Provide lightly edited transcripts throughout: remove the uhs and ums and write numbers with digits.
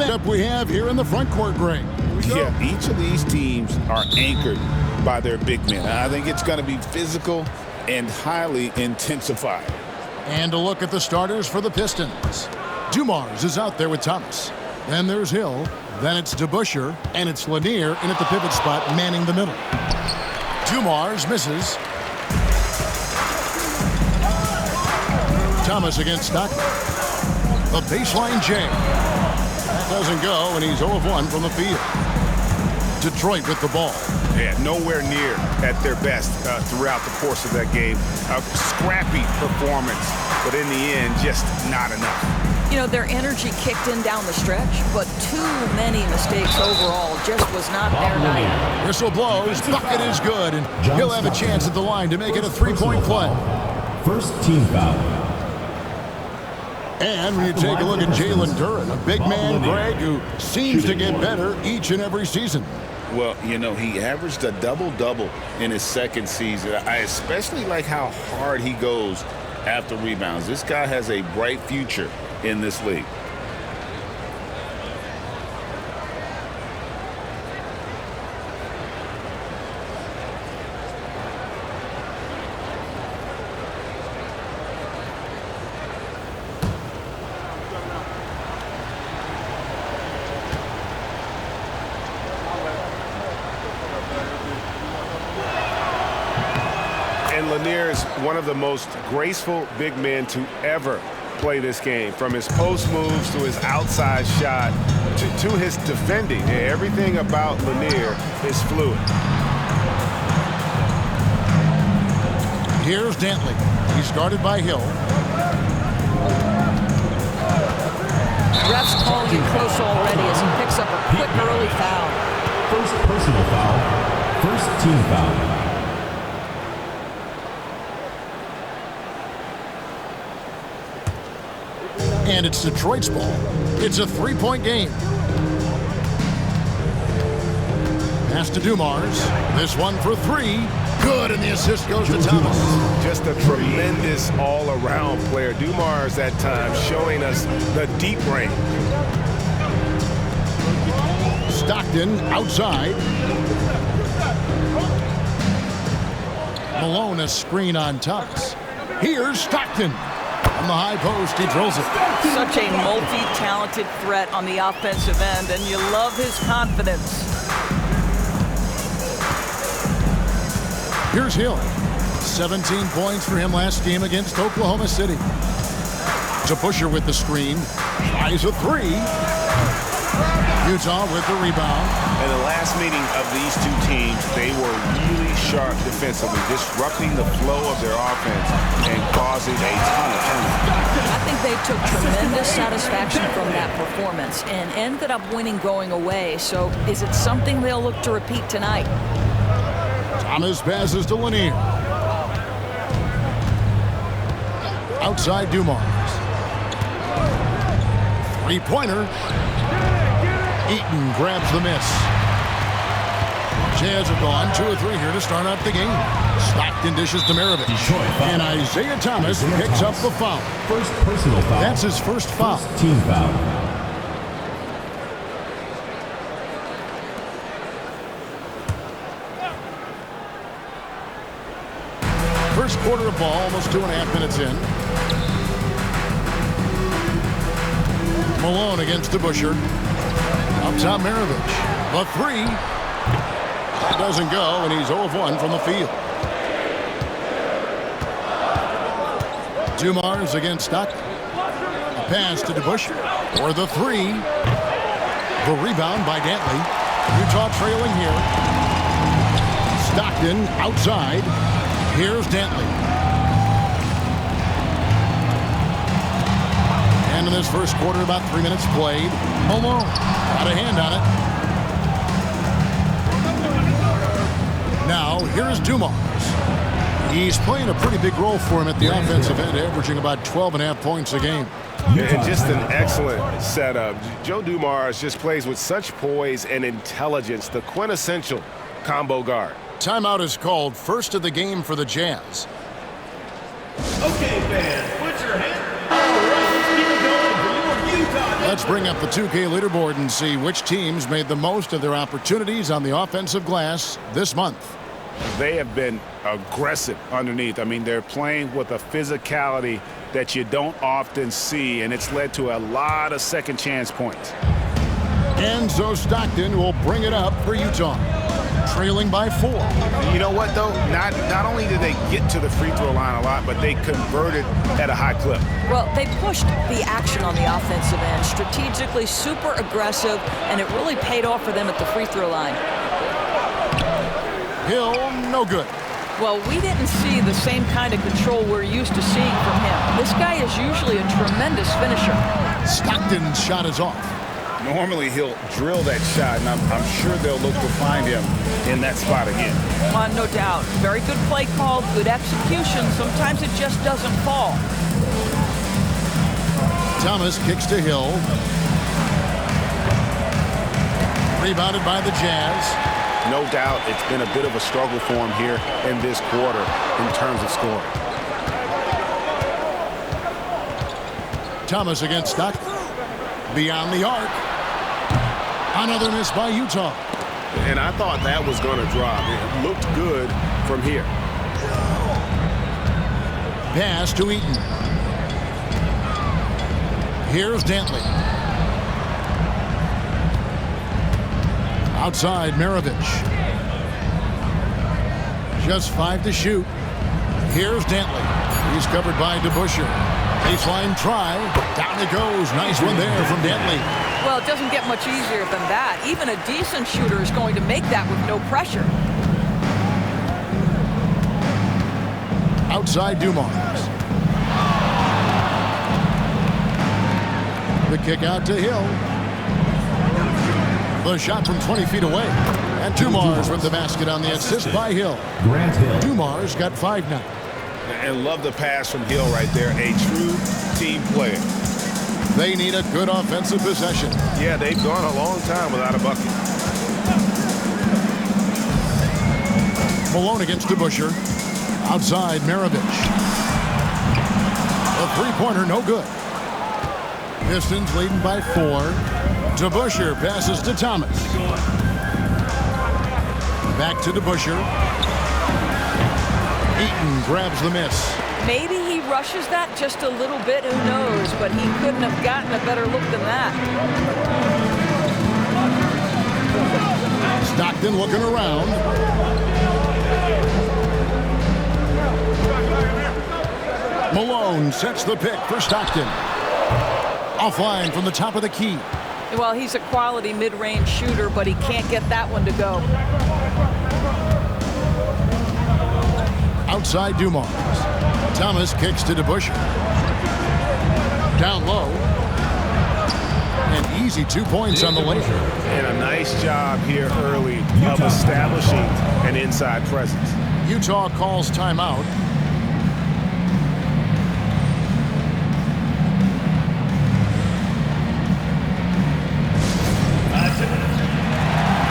matchup we have here in the front court, Greg. Yeah, each of these teams are anchored by their big men. I think it's going to be physical and highly intensified. And a look at the starters for the Pistons. Dumars is out there with Thomas. Then there's Hill. Then it's DeBusschere. And it's Lanier in at the pivot spot, manning the middle. Dumars misses. Thomas against Stockton. The baseline jam. That doesn't go, and he's 0 of 1 from the field. Detroit with the ball. Yeah, nowhere near at their best throughout the course of that game. A scrappy performance, but in the end, just not enough. You know, their energy kicked in down the stretch, but too many mistakes overall. Just was not their night. Whistle blows. Bucket is good, and he'll have a chance at the line to make it a three-point play. First team foul. And when you take a look at Jalen Duren, a big man, Greg, who seems to get better each and every season. Well, you know, he averaged a double-double in his second season. I especially like how hard he goes after rebounds. This guy has a bright future in this league. And Lanier is one of the most graceful big men to ever play this game. From his post moves to his outside shot to his defending. Everything about Lanier is fluid. Here's Dantley. He's guarded by Hill. Refs calling it close already as he picks up a quick early foul. First personal foul. First team foul. And it's Detroit's ball. It's a three-point game. Pass to Dumars. This one for three. Good, and the assist goes to Thomas. Just a tremendous all-around player. Dumars that time showing us the deep range. Stockton outside. Malone a screen on Thomas. Here's Stockton. On the high post, he drills it. Such a multi-talented threat on the offensive end, and you love his confidence. Here's Hill. 17 points for him last game against Oklahoma City. DeBusschere with the screen. Tries a three. Utah with the rebound. In the last meeting of these two teams, they were really sharp defensively, disrupting the flow of their offense and causing a ton of turnovers. I think they took tremendous satisfaction from that performance and ended up winning going away. So is it something they'll look to repeat tonight? Thomas passes to Lanier. Outside Dumars. Three-pointer. Eaton grabs the miss. Jazz have gone 2 or 3 here to start out the game. Stockton dishes to Maravich. And Isaiah Thomas picks up the foul. First personal foul. That's his first foul. First team foul. First quarter of ball, almost 2.5 minutes in. Malone against DeBusschere. Up top, Maravich. The three. That doesn't go, and he's 0 of 1 from the field. Dumars against Stockton. A pass to DeBusschere for the three. The rebound by Dantley. Utah trailing here. Stockton outside. Here's Dantley. And in this first quarter, about 3 minutes played. Malone got a hand on it. Now, here's Dumars. He's playing a pretty big role for him at the offensive end, averaging about 12.5 points a game. And just an excellent setup. Joe Dumars just plays with such poise and intelligence, the quintessential combo guard. Timeout is called, first of the game for the Jazz. Okay, fans, put your hands. All right, let's keep it going for your Utah. Let's bring up the 2K leaderboard and see which teams made the most of their opportunities on the offensive glass this month. They have been aggressive underneath. I mean, they're playing with a physicality that you don't often see, and it's led to a lot of second chance points. And so Stockton will bring it up for Utah, trailing by 4. You know what, though? Not only did they get to the free throw line a lot, but they converted at a high clip. Well, they pushed the action on the offensive end, strategically super aggressive, and it really paid off for them at the free throw line. Hill, no good. Well, we didn't see the same kind of control we're used to seeing from him. This guy is usually a tremendous finisher. Stockton's shot is off. Normally, he'll drill that shot, and I'm sure they'll look to find him in that spot again. No doubt. Very good play call, good execution. Sometimes it just doesn't fall. Thomas kicks to Hill. Rebounded by the Jazz. No doubt it's been a bit of a struggle for him here in this quarter in terms of scoring. Thomas against Stockton. Beyond the arc. Another miss by Utah. And I thought that was going to drop. It looked good from here. Pass to Eaton. Here's Dantley. Outside Maravich. Just 5 to shoot. Here's Dantley. He's covered by DeBusschere. Baseline try. Down it goes. Nice one there from Dantley. Well, it doesn't get much easier than that. Even a decent shooter is going to make that with no pressure. Outside Dumars. The kick out to Hill. The shot from 20 feet away. And Dumars with the basket on the assist by Hill. Grant Hill. Dumars got 5 now. And love the pass from Hill right there. A true team player. They need a good offensive possession. Yeah, they've gone a long time without a bucket. Malone against DeBusschere. Outside Maravich. A three-pointer, no good. Pistons leading by 4. DeBusschere passes to Thomas. Back to DeBusschere. Eaton grabs the miss. Maybe he rushes that just a little bit, who knows, but he couldn't have gotten a better look than that. Stockton looking around. Malone sets the pick for Stockton. Offline from the top of the key. Well, he's a quality mid-range shooter, but he can't get that one to go. Outside Dumars. Thomas kicks to DeBusschere. Down low. And easy 2 points on the layup. And a nice job here early of establishing an inside presence. Utah calls timeout.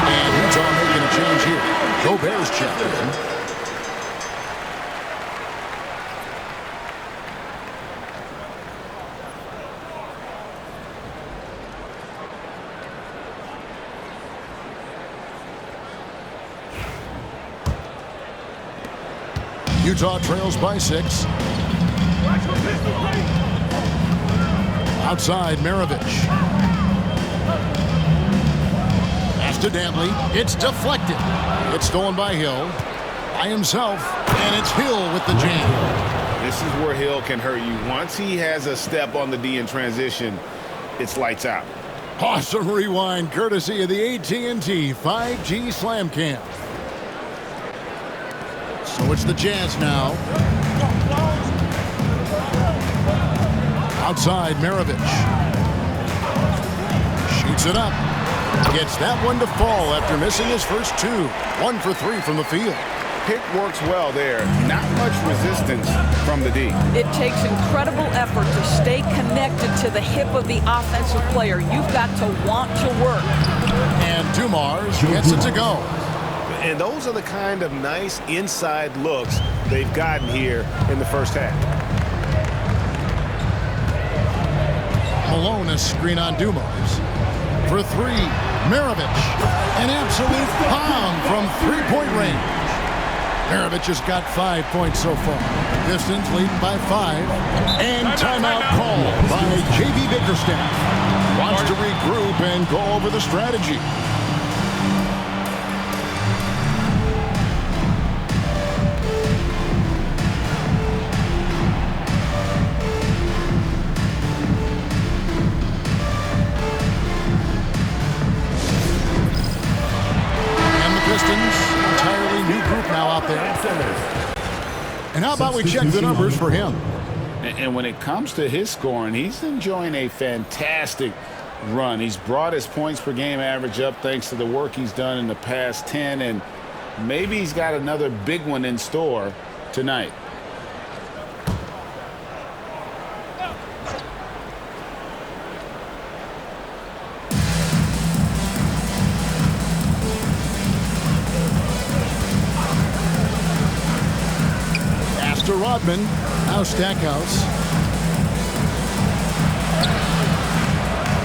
And Utah making a change here. Gobert's checked in. Utah trails by 6. Outside Maravich. Pass to Dantley. It's deflected. It's stolen by Hill. By himself. And it's Hill with the jam. This is where Hill can hurt you. Once he has a step on the D in transition, it's lights out. Awesome rewind courtesy of the AT&T 5G Slam Cam. So it's the Jazz now. Outside Maravich. Shoots it up. Gets that one to fall after missing his first 2. 1 for 3 from the field. Pick works well there. Not much resistance from the D. It takes incredible effort to stay connected to the hip of the offensive player. You've got to want to work. And Dumars gets it to go. And those are the kind of nice inside looks they've gotten here in the first half. Malone, a screen on Dumars. For three, Maravich. An absolute bomb from three-point range. Maravich has got 5 points so far. Pistons leading by 5. And timeout called by J.B. Bickerstaff. Wants to regroup and go over the strategy. Entirely new group now out there. And how about we check the numbers for him? And when it comes to his scoring, he's enjoying a fantastic run. He's brought his points per game average up thanks to the work he's done in the past 10, and maybe he's got another big one in store tonight. To Rodman, now Stackhouse.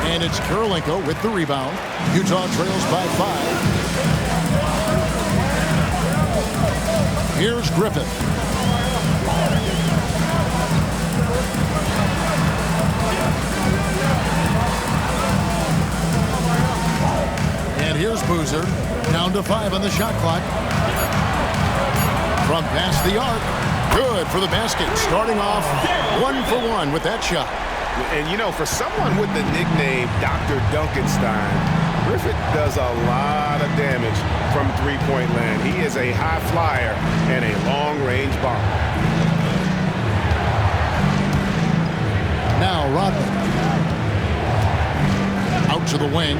And it's Kurylenko with the rebound. Utah trails by 5. Here's Griffith. And here's Boozer. Down to 5 on the shot clock. From past the arc. Good for the basket, starting off 1 for 1 with that shot. And, you know, for someone with the nickname Dr. Duncanstein, Griffith does a lot of damage from three-point land. He is a high flyer and a long-range bomb. Now Rodman. Out to the wing,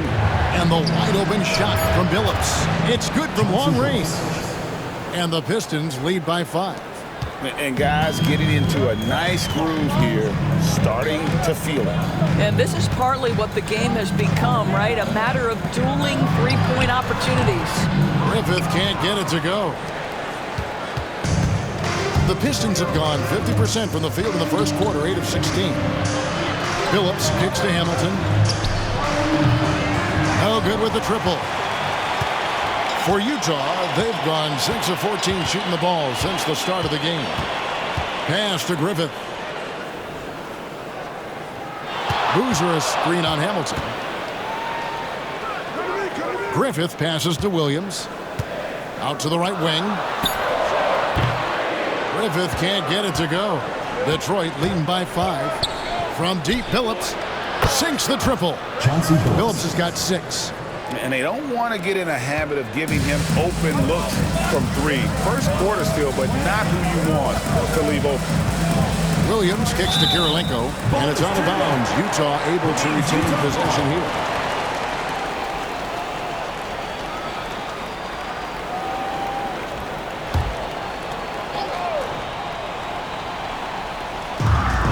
and the wide-open shot from Billups. It's good from long range. And the Pistons lead by 5. And guys getting into a nice groove here, starting to feel it. And this is partly what the game has become, right? A matter of dueling three-point opportunities. Griffith can't get it to go. The Pistons have gone 50% from the field in the first quarter, 8 of 16. Billups kicks to Hamilton. No good with the triple. For Utah, they've gone 6 of 14 shooting the ball since the start of the game. Pass to Griffith. Boozer a screen on Hamilton. Griffith passes to Williams. Out to the right wing. Griffith can't get it to go. Detroit leading by 5. From deep, Billups sinks the triple. Billups has got 6. And they don't want to get in a habit of giving him open looks from 3. First quarter still, but not who you want to leave open. Williams kicks to Kurylenko, and it's out of bounds. Utah able to retain possession here.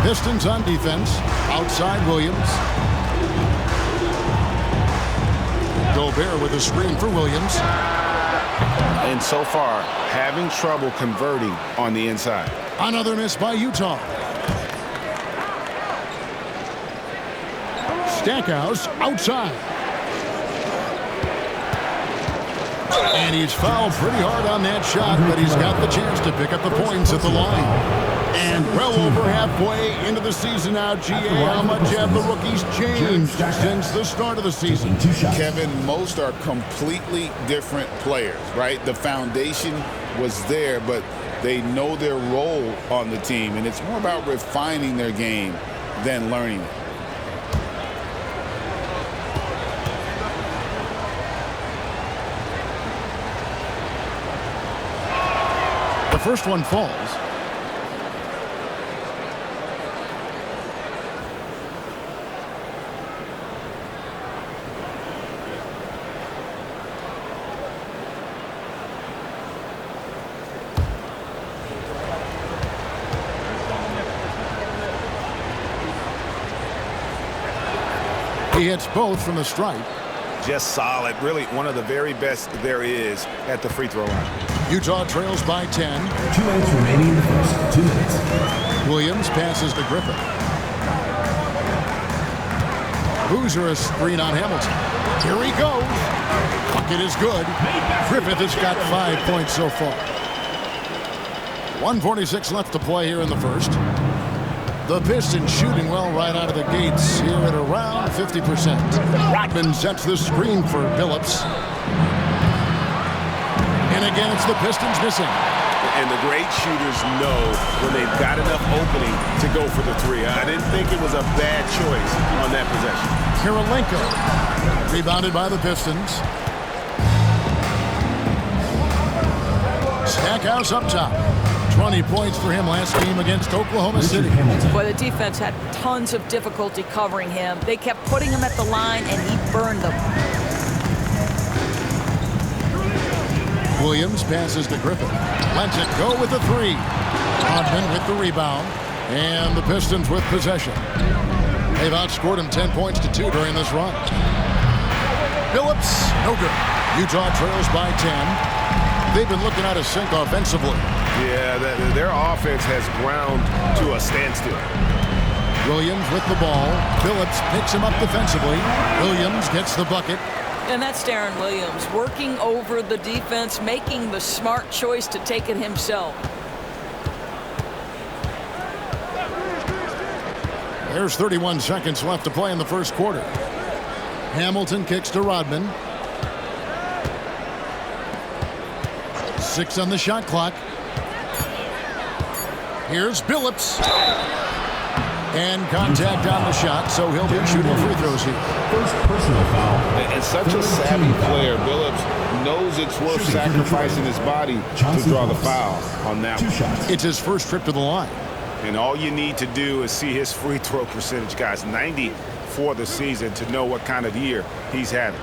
Pistons on defense. Outside Williams. Gobert with a screen for Williams. And so far, having trouble converting on the inside. Another miss by Utah. Stackhouse outside. And he's fouled pretty hard on that shot, but he's got the chance to pick up the points at the line. And well over halfway into the season now, GA, how much have the rookies changed since the start of the season? Kevin, most are completely different players, right? The foundation was there, but they know their role on the team, and it's more about refining their game than learning it. The first one falls. He hits both from the stripe. Just solid. Really one of the very best there is at the free throw line. Utah trails by 10. 2 minutes remaining in the first. 2 minutes. Williams passes to Griffith. Boozer a screen on Hamilton. Here he goes. Bucket is good. Griffith has got 5 points so far. 1:46 left to play here in the first. The Pistons shooting well right out of the gates here at around 50%. Rodman sets the screen for Billups. And again, it's the Pistons missing. And the great shooters know when they've got enough opening to go for the three. I didn't think it was a bad choice on that possession. Kirilenko rebounded by the Pistons. Stackhouse up top. 20 points for him last game against Oklahoma City. Boy, the defense had tons of difficulty covering him. They kept putting him at the line, and he burned them. Williams passes to Griffith. Lets it go with the three. Rodman with the rebound. And the Pistons with possession. They've outscored him 10 points to 2 during this run. Billups, no good. Utah trails by 10. They've been looking out of sync offensively. Yeah, their offense has ground to a standstill. Williams with the ball. Billups picks him up defensively. Williams gets the bucket. And that's Darren Williams working over the defense, making the smart choice to take it himself. There's 31 seconds left to play in the first quarter. Hamilton kicks to Rodman. 6 on the shot clock. Here's Billups. And contact on the shot, so he'll be shooting free throws here. First personal foul. And such a savvy player. Billups knows it's worth sacrificing his body to draw the foul on that one. It's his first trip to the line. And all you need to do is see his free throw percentage, guys. 90 for the season to know what kind of year he's having.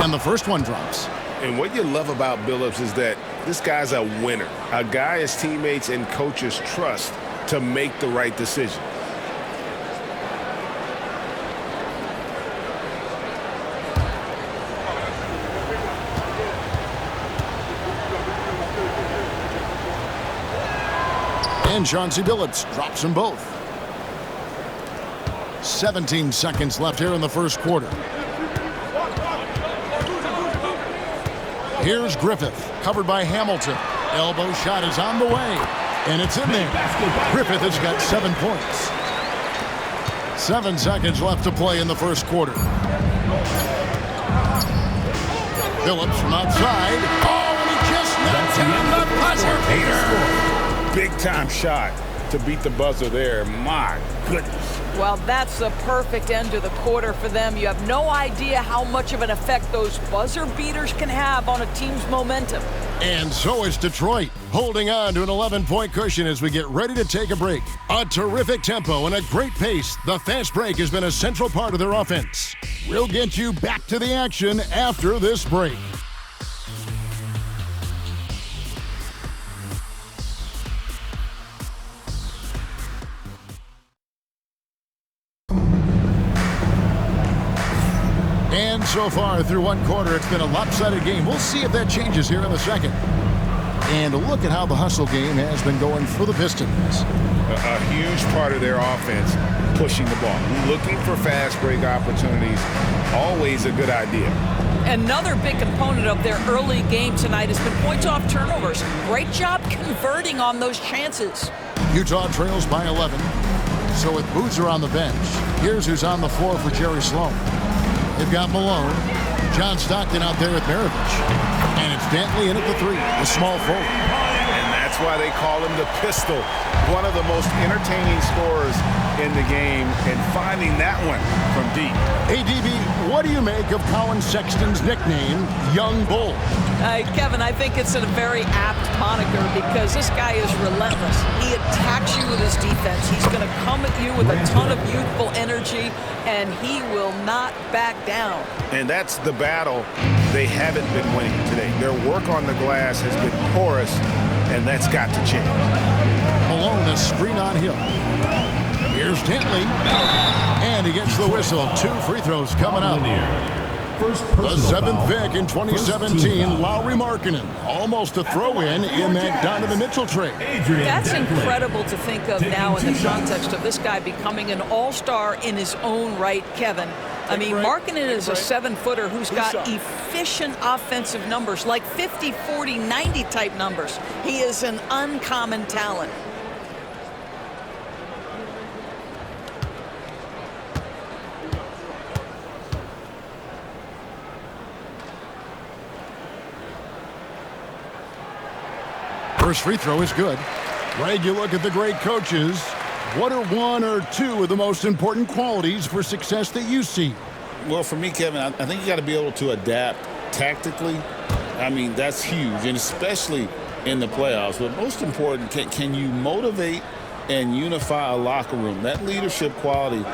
And the first one drops. And what you love about Billups is that this guy's a winner, a guy his teammates and coaches trust to make the right decision. And Chauncey Billups drops them both. 17 seconds left here in the first quarter. Here's Griffith, covered by Hamilton. Elbow shot is on the way, and it's in there. Griffith has got 7 points. 7 seconds left to play in the first quarter. Billups from outside. Oh, and he just knocked down the buzzer beater. Big-time shot to beat the buzzer there. My goodness. Well, that's the perfect end to the quarter for them. You have no idea how much of an effect those buzzer beaters can have on a team's momentum. And so is Detroit, holding on to an 11-point cushion as we get ready to take a break. A terrific tempo and a great pace. The fast break has been a central part of their offense. We'll get you back to the action after this break. And so far through one quarter, it's been a lopsided game. We'll see if that changes here in the second. And look at how the hustle game has been going for the Pistons. A huge part of their offense, pushing the ball. Looking for fast break opportunities, always a good idea. Another big component of their early game tonight has been points off turnovers. Great job converting on those chances. Utah trails by 11. So with Boozer on the bench, here's who's on the floor for Jerry Sloan. They've got Malone, John Stockton out there with Maravich, and it's Dantley in at the 3, the small forward. And that's why they call him the Pistol, one of the most entertaining scorers in the game, and finding that one from deep. Hey, DB, what do you make of Colin Sexton's nickname, Young Bull? Kevin, I think it's a very apt moniker because this guy is relentless. He attacks you with his defense. He's going to come at you with a ton of youthful energy, and he will not back down. And that's the battle they haven't been winning today. Their work on the glass has been porous, and that's got to change. Malone, a screen on Hill. Here's Dantley, and he gets the whistle. 2 free throws coming up. First The personal 7th foul. pick in First team 2017, foul. Lowry Markkanen. Almost a throw-in that Donovan Mitchell trade. That's incredible to think of now in the context of this guy becoming an all-star in his own right, Kevin. I mean, Markkanen is a 7-footer who's got efficient offensive numbers, like 50, 40, 90 type numbers. He is an uncommon talent. First free throw is good. Greg, you look at the great coaches. What are one or two of the most important qualities for success that you see? Well, for me, Kevin, I think you got to be able to adapt tactically. I mean, that's huge, and especially in the playoffs. But most important, can you motivate and unify a locker room? That leadership quality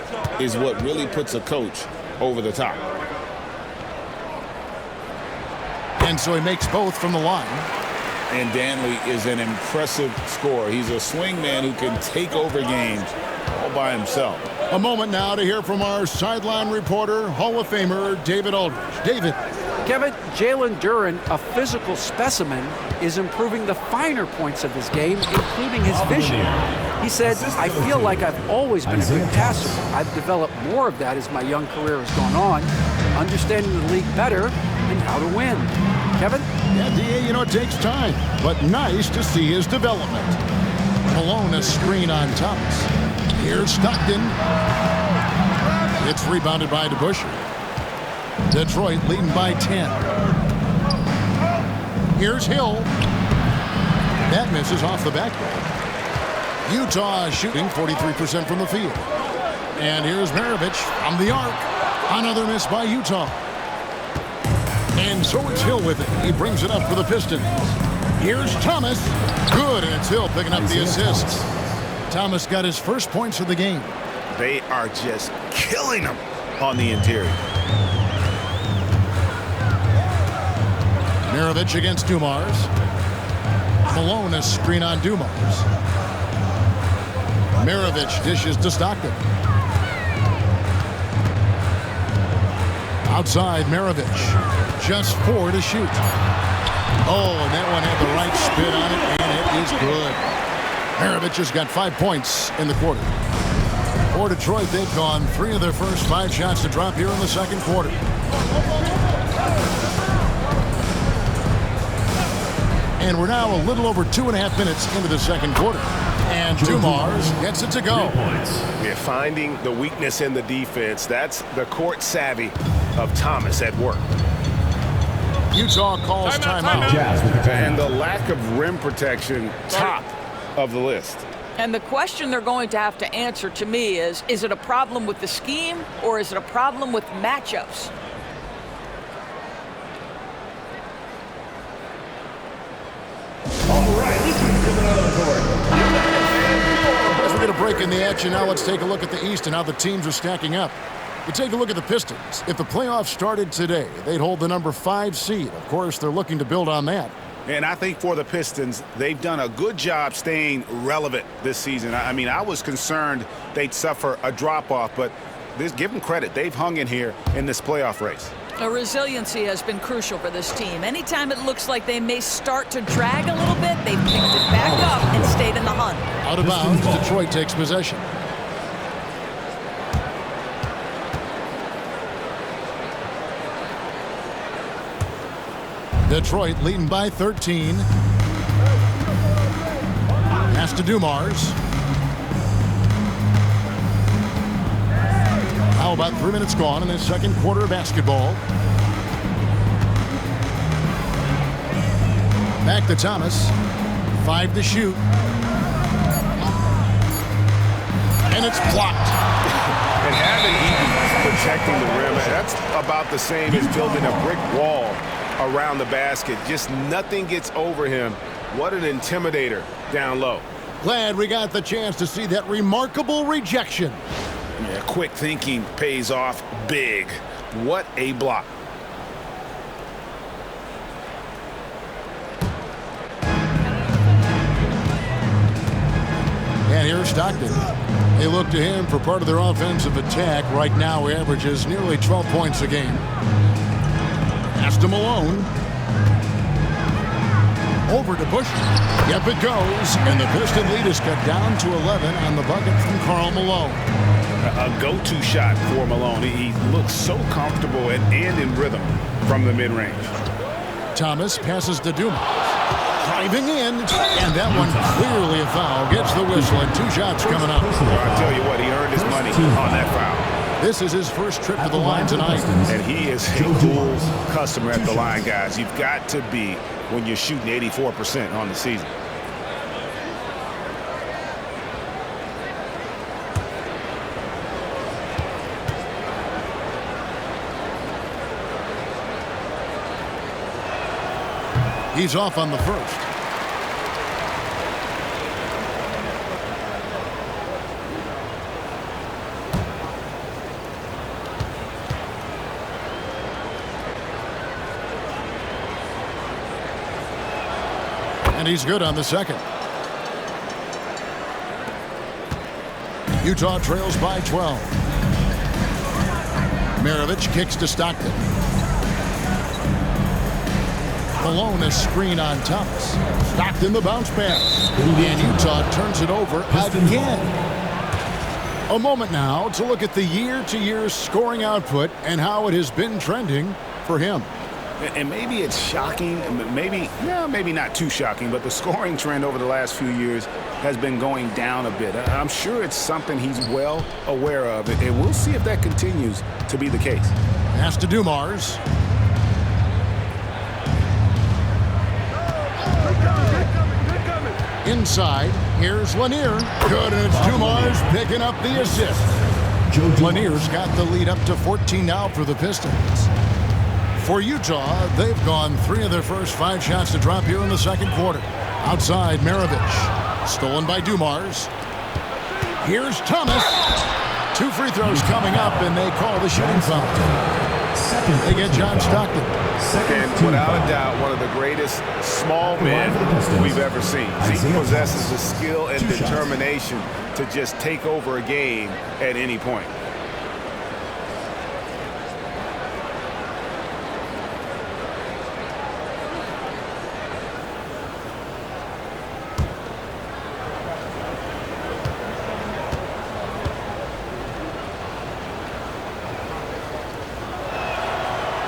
is what really puts a coach over the top. And so he makes both from the line. And Danley is an impressive scorer. He's a swing man who can take over games all by himself. A moment now to hear from our sideline reporter, Hall of Famer David Aldridge. David. Kevin, Jalen Duren, a physical specimen, is improving the finer points of his game, including his vision. He said, I feel like I've always been a good passer. I've developed more of that as my young career has gone on, understanding the league better and how to win. Kevin? Yeah, DA, you know, it takes time, but nice to see his development. Malone, a screen on Thomas. Here's Stockton. It's rebounded by DeBusschere. Detroit leading by 10. Here's Hill. That misses off the backboard. Utah shooting 43% from the field. And here's Maravich from the arc. Another miss by Utah. And so it's Hill with it. He brings it up for the Pistons. Here's Thomas. Good, and it's Hill picking up the assist. Thomas got his first points of the game. They are just killing them on the interior. Maravich against Dumars. Malone, a screen on Dumars. Maravich dishes to Stockton. Outside, Maravich. Just 4 to shoot. Oh, and that one had the right spin on it, and it is good. Maravich has got 5 points in the quarter. For Detroit, they've gone 3 of their first 5 shots to drop here in the second quarter. And we're now a little over 2.5 minutes into the second quarter. And Dumars gets it to go. Yeah, finding the weakness in the defense. That's the court savvy of Thomas at work. Utah calls timeout. And the lack of rim protection, top of the list. And the question they're going to have to answer to me is it a problem with the scheme or is it a problem with matchups? As we're going to break in the action now, let's take a look at the East and how the teams are stacking up. We take a look at the Pistons. If the playoffs started today, they'd hold the number 5 seed. Of course, they're looking to build on that. And I think for the Pistons, they've done a good job staying relevant this season. I mean, I was concerned they'd suffer a drop-off, but give them credit. They've hung in here in this playoff race. Resiliency has been crucial for this team. Anytime it looks like they may start to drag a little bit, they've picked it back up and stayed in the hunt. Out of bounds, Detroit takes possession. Detroit leading by 13. Pass to Dumars. How about 3 minutes gone in this second quarter of basketball? Back to Thomas. 5 to shoot. And it's blocked. And having Eaton protecting the rim, that's about the same as building a brick wall around the basket. Just nothing gets over him. What an intimidator down low. Glad we got the chance to see that remarkable rejection. Yeah, quick thinking pays off big. What a block. And here's Stockton. They look to him for part of their offensive attack. Right now, he averages nearly 12 points a game. Pass to Malone. Over to Bush. Yep, it goes. And the Piston lead is cut down to 11 on the bucket from Karl Malone. A go-to shot for Malone. He looks so comfortable and in rhythm from the mid-range. Thomas passes to Dumas. Driving in. And that one clearly a foul. Gets the whistle and 2 shots coming up. Well, I tell you what, he earned his money on that foul. This is his first trip to the line tonight. And he is a cool customer at the line, guys. You've got to be when you're shooting 84% on the season. He's off on the first. And he's good on the second. Utah trails by 12. Maravich kicks to Stockton. Malone a screen on Thomas. Stockton the bounce pass. And Utah turns it over again. A moment now to look at the year-to-year scoring output and how it has been trending for him. And maybe it's shocking, maybe not too shocking, but the scoring trend over the last few years has been going down a bit. I'm sure it's something he's well aware of, and we'll see if that continues to be the case. Pass to Dumars. Inside, here's Lanier. Good, and it's Dumars picking up the assist. Lanier's got the lead up to 14 now for the Pistons. For Utah, they've gone 3 of their first 5 shots to drop here in the second quarter. Outside, Maravich. Stolen by Dumars. Here's Thomas. 2 free throws coming up, and they call the shooting foul. They get John Stockton. And without a doubt, one of the greatest small men we've ever seen. He possesses the skill and determination to just take over a game at any point.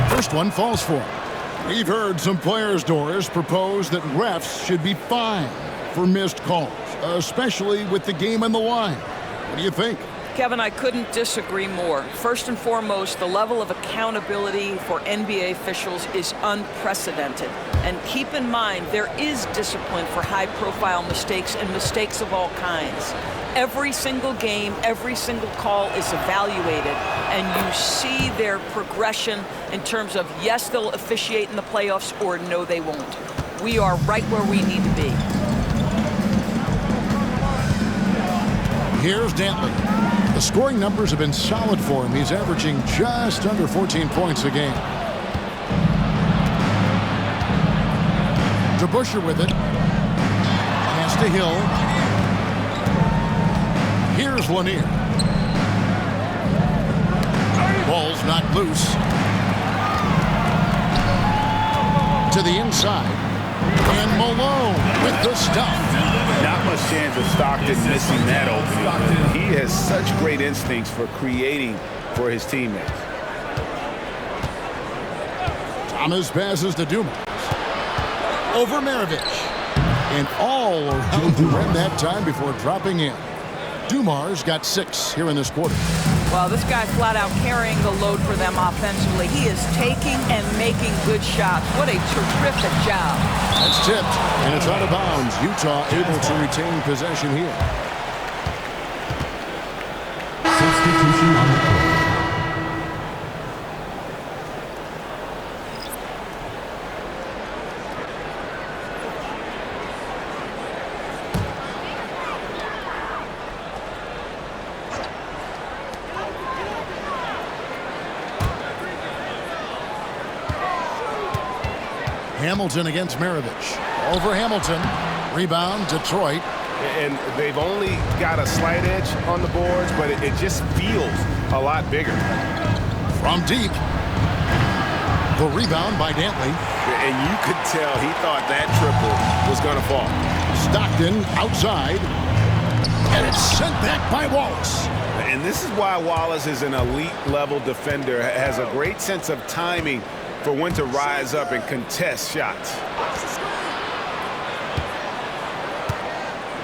First one falls for him. We've heard some players, Doris, propose that refs should be fined for missed calls, especially with the game on the line. What do you think? Kevin, I couldn't disagree more. First and foremost, the level of accountability for NBA officials is unprecedented. And keep in mind, there is discipline for high-profile mistakes and mistakes of all kinds. Every single game, every single call is evaluated, and you see their progression in terms of, yes, they'll officiate in the playoffs, or no, they won't. We are right where we need to be. Here's Dantley. The scoring numbers have been solid for him. He's averaging just under 14 points a game. DeBusschere with it. Pass to Hill. Here's Lanier. Ball's knocked loose. To the inside. And Malone with the stuff. Not much chance of Stockton missing that opening. He has such great instincts for creating for his teammates. Thomas passes to Dumas. Over Maravich. And all around the rim that time before dropping in. Dumars got 6 here in this quarter. Well, this guy flat out carrying the load for them offensively. He is taking and making good shots. What a terrific job. That's tipped, and it's out of bounds. Utah able to retain possession here. Substitution on the court. Hamilton against Maravich. Over Hamilton. Rebound, Detroit. And they've only got a slight edge on the boards, but it just feels a lot bigger. From deep. The rebound by Dantley. And you could tell he thought that triple was going to fall. Stockton outside. And it's sent back by Wallace. And this is why Wallace is an elite-level defender, has a great sense of timing for when to rise up and contest shots.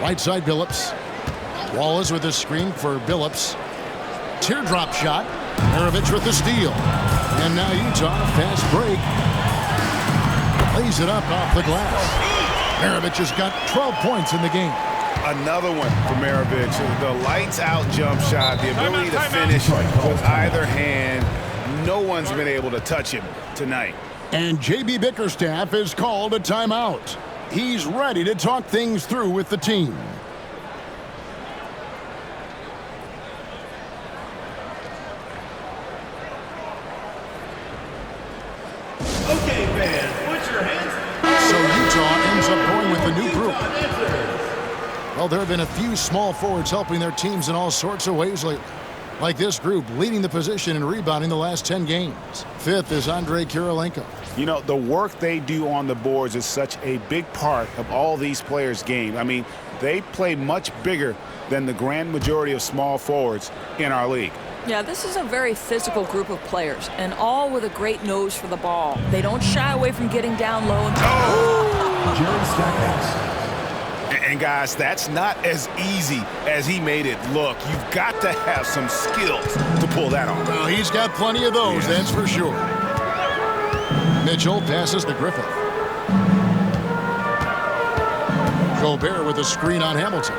Right side Billups. Wallace with a screen for Billups. Teardrop shot. Maravich with the steal. And now Utah, fast break. Lays it up off the glass. Maravich has got 12 points in the game. Another one for Maravich. The lights-out jump shot, the ability to finish with either hand. No one's been able to touch him tonight. And J.B. Bickerstaff has called a timeout. He's ready to talk things through with the team. Okay, fans, put your hands. So Utah ends up going with the new group. Well, there have been a few small forwards helping their teams in all sorts of ways lately. Like this group, leading the position and rebounding the last 10 games. Fifth is Andrei Kirilenko. You know, the work they do on the boards is such a big part of all these players' game. I mean, they play much bigger than the grand majority of small forwards in our league. Yeah, this is a very physical group of players, and all with a great nose for the ball. They don't shy away from getting down low and Jerry Stackhouse. And guys, that's not as easy as he made it look. You've got to have some skills to pull that off. Well, he's got plenty of those, that's for sure. Mitchell passes to Griffith. Gobert with a screen on Hamilton.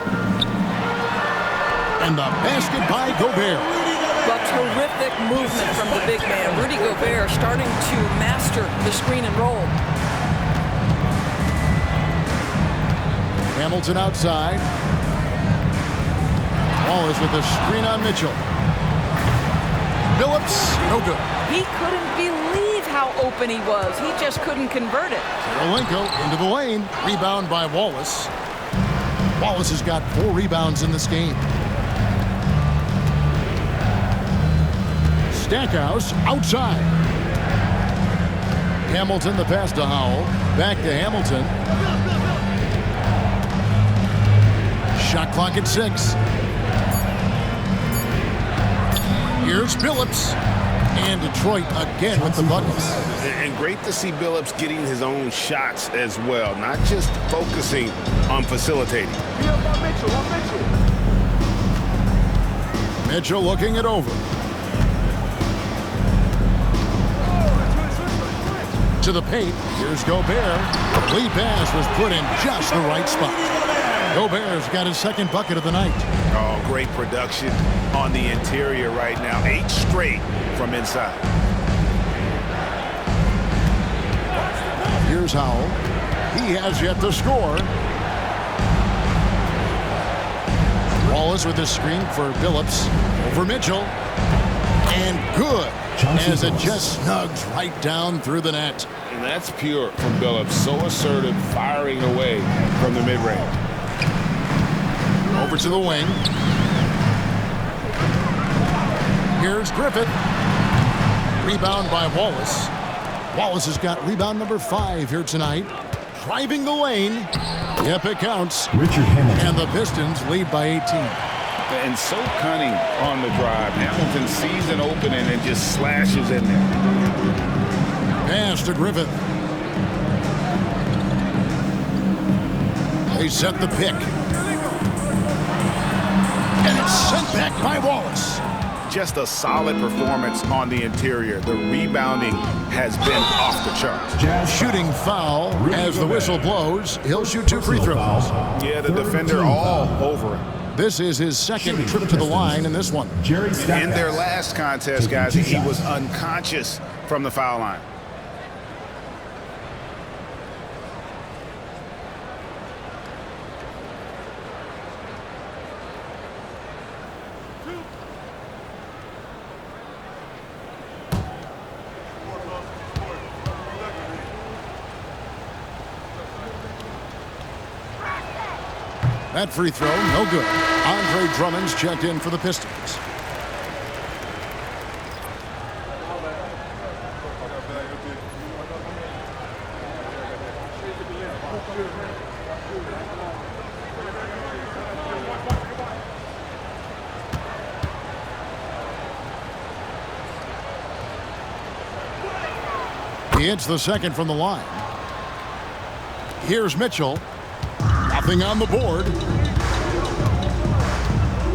And the basket by Gobert. But terrific movement from the big man. Rudy Gobert starting to master the screen and roll. Hamilton outside. Wallace with a screen on Mitchell. Billups, no good. He couldn't believe how open he was. He just couldn't convert it. Kirilenko into the lane. Rebound by Wallace. Wallace has got 4 rebounds in this game. Stackhouse outside. Hamilton, the pass to Howell. Back to Hamilton. Shot clock at 6. Here's Billups. And Detroit again with the buckets. And great to see Billups getting his own shots as well, not just focusing on facilitating. Mitchell looking it over. To the paint. Here's Gobert. The lead pass was put in just the right spot. Gobert's got his second bucket of the night. Oh, great production on the interior right now. 8 straight from inside. Here's Howell. He has yet to score. Wallace with the screen for Billups. Over Mitchell. And good. As it just snugs right down through the net. And that's pure from Billups. So assertive, firing away from the mid-range. Over to the wing. Here's Griffith. Rebound by Wallace. Wallace has got rebound number 5 here tonight. Driving the lane. Yep, it counts. Richard Hamilton. And the Pistons lead by 18. And so cunning on the drive. Hamilton sees an opening and just slashes in there. Pass to Griffith. They set the pick. And it's sent back by Wallace. Just a solid performance on the interior. The rebounding has been off the charts. Shooting foul as the whistle blows. He'll shoot 2 free throws. Yeah, the defender all over him. This is his second trip to the line in this one. In their last contest, guys, he was unconscious from the foul line. That free throw, no good. Andre Drummond's checked in for the Pistons. He hits the second from the line. Here's Mitchell. Nothing on the board.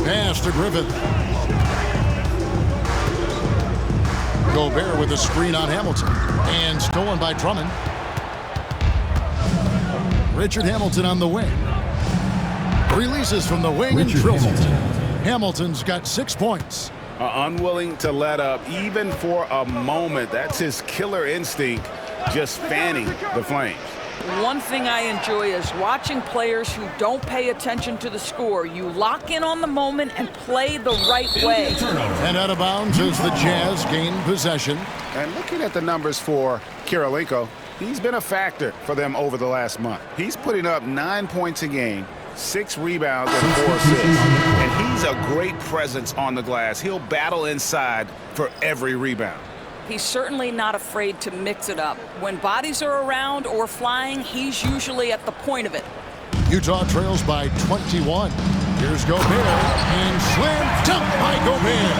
Pass to Griffith. Gobert with a screen on Hamilton. And stolen by Drummond. Richard Hamilton on the wing. Releases from the wing and drills it. Hamilton's got 6 points. Unwilling to let up even for a moment. That's his killer instinct, just fanning the flames. One thing I enjoy is watching players who don't pay attention to the score. You lock in on the moment and play the right way. And out of bounds as the Jazz gain possession. And looking at the numbers for Kirilenko, he's been a factor for them over the last month. He's putting up 9 points a game, 6 rebounds and 4 assists. And he's a great presence on the glass. He'll battle inside for every rebound. He's certainly not afraid to mix it up. When bodies are around or flying, he's usually at the point of it. Utah trails by 21. Here's Gobert, and slam dunk by Gobert.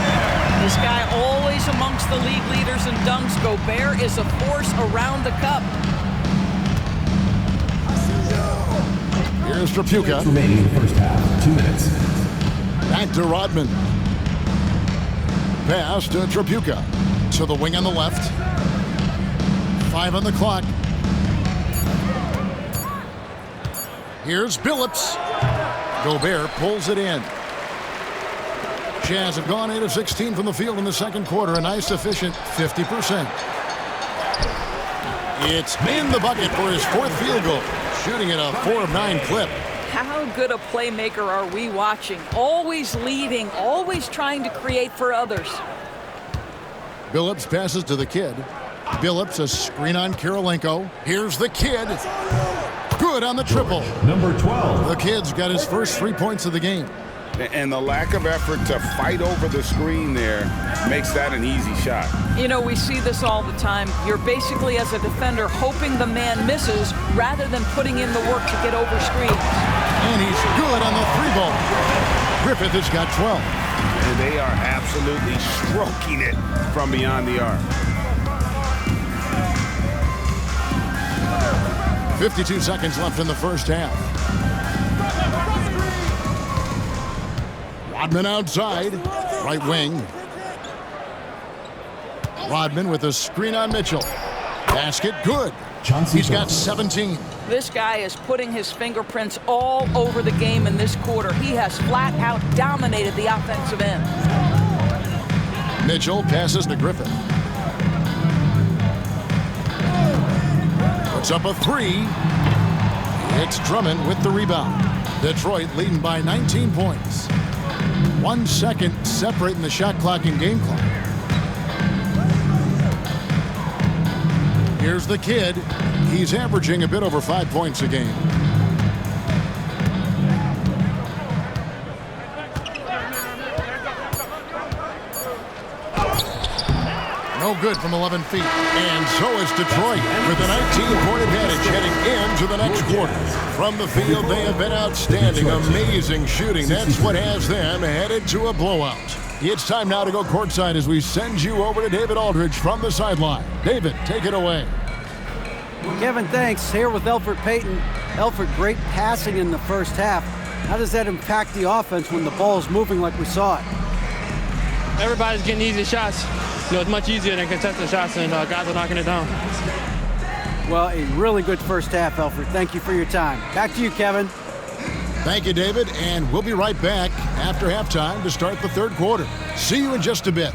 This guy always amongst the league leaders in dunks. Gobert is a force around the cup. Here's Trapuka. Remaining in the first half, 2 minutes. Back to Rodman. Pass to Trapuka. To the wing on the left. 5 on the clock. Here's Billups. Gobert pulls it in. Jazz have gone 8 of 16 from the field in the second quarter. A nice, efficient 50%. It's in the bucket for his 4th field goal. Shooting at a 4 of 9 clip. How good a playmaker are we watching? Always leading, always trying to create for others. Billups passes to the kid. Billups, a screen on Kirilenko. Here's the kid. Good on the triple. Number 12. The kid's got his first 3 points of the game. And the lack of effort to fight over the screen there makes that an easy shot. You know, we see this all the time. You're basically, as a defender, hoping the man misses rather than putting in the work to get over screens. And he's good on the 3-ball. Griffith has got 12. And they are absolutely stroking it from beyond the arc. 52 seconds left in the first half. Rodman outside, right wing. Rodman with a screen on Mitchell. Basket good. He's got 17. This guy is putting his fingerprints all over the game in this quarter. He has flat out dominated the offensive end. Mitchell passes to Griffith. Puts up a 3. It's Drummond with the rebound. Detroit leading by 19 points. 1 second separating the shot clock and game clock. Here's the kid. He's averaging a bit over 5 points a game. No good from 11 feet. And so is Detroit with a 19-point advantage heading into the next quarter. From the field, they have been outstanding. Amazing shooting. That's what has them headed to a blowout. It's time now to go courtside as we send you over to David Aldridge from the sideline. David, take it away. Kevin, thanks. Here with Elfrid Payton. Elfrid, great passing in the first half. How does that impact the offense when the ball's moving like we saw it? Everybody's getting easy shots. You know, it's much easier than contested shots, and guys are knocking it down. Well, a really good first half, Elfrid. Thank you for your time. Back to you, Kevin. Thank you, David, and we'll be right back after halftime to start the third quarter. See you in just a bit.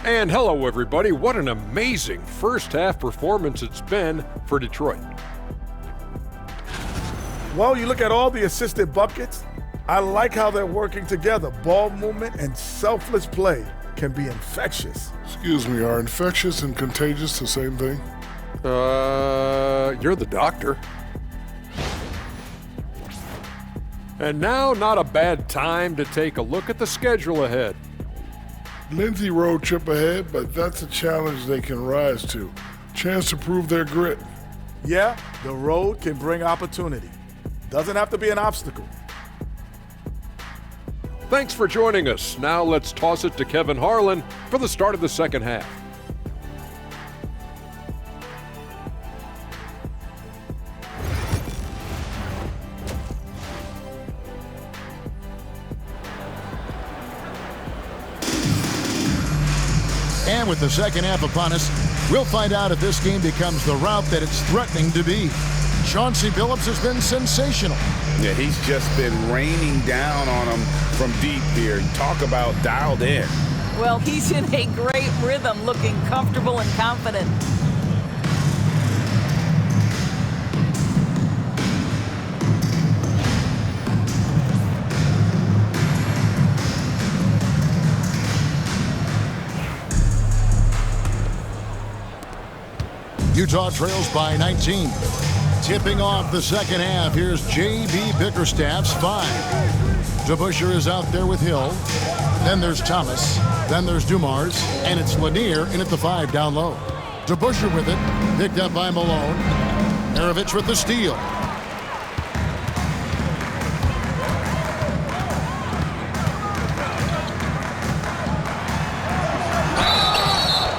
And hello, everybody. What an amazing first half performance it's been for Detroit. Well, you look at all the assisted buckets. I like how they're working together. Ball movement and selfless play can be infectious. Excuse me, are infectious and contagious the same thing? You're the doctor. And now, not a bad time to take a look at the schedule ahead. Lindsay road trip ahead, but that's a challenge they can rise to. Chance to prove their grit. Yeah, the road can bring opportunity. Doesn't have to be an obstacle. Thanks for joining us. Now let's toss it to Kevin Harlan for the start of the second half. And with the second half upon us, we'll find out if this game becomes the rout that it's threatening to be. Chauncey Billups has been sensational. Yeah, he's just been raining down on him from deep here. Talk about dialed in. Well, he's in a great rhythm, looking comfortable and confident. Utah trails by 19. Tipping off the second half, here's J.B. Bickerstaff's 5. DeBusschere is out there with Hill. Then there's Thomas. Then there's Dumars. And it's Lanier in at the 5 down low. DeBusschere with it. Picked up by Malone. Maravich with the steal.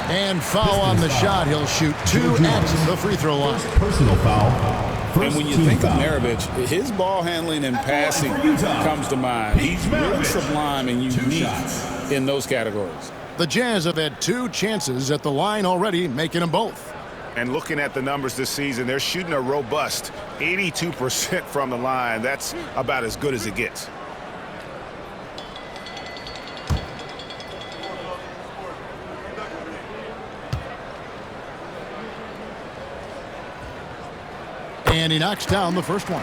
And foul on the shot. He'll shoot 2 at the free throw line. Personal foul. And when you think of Maravich, his ball handling and passing comes to mind. He's really sublime and unique in those categories. The Jazz have had 2 chances at the line already, making them both. And looking at the numbers this season, they're shooting a robust 82% from the line. That's about as good as it gets. And he knocks down the first one.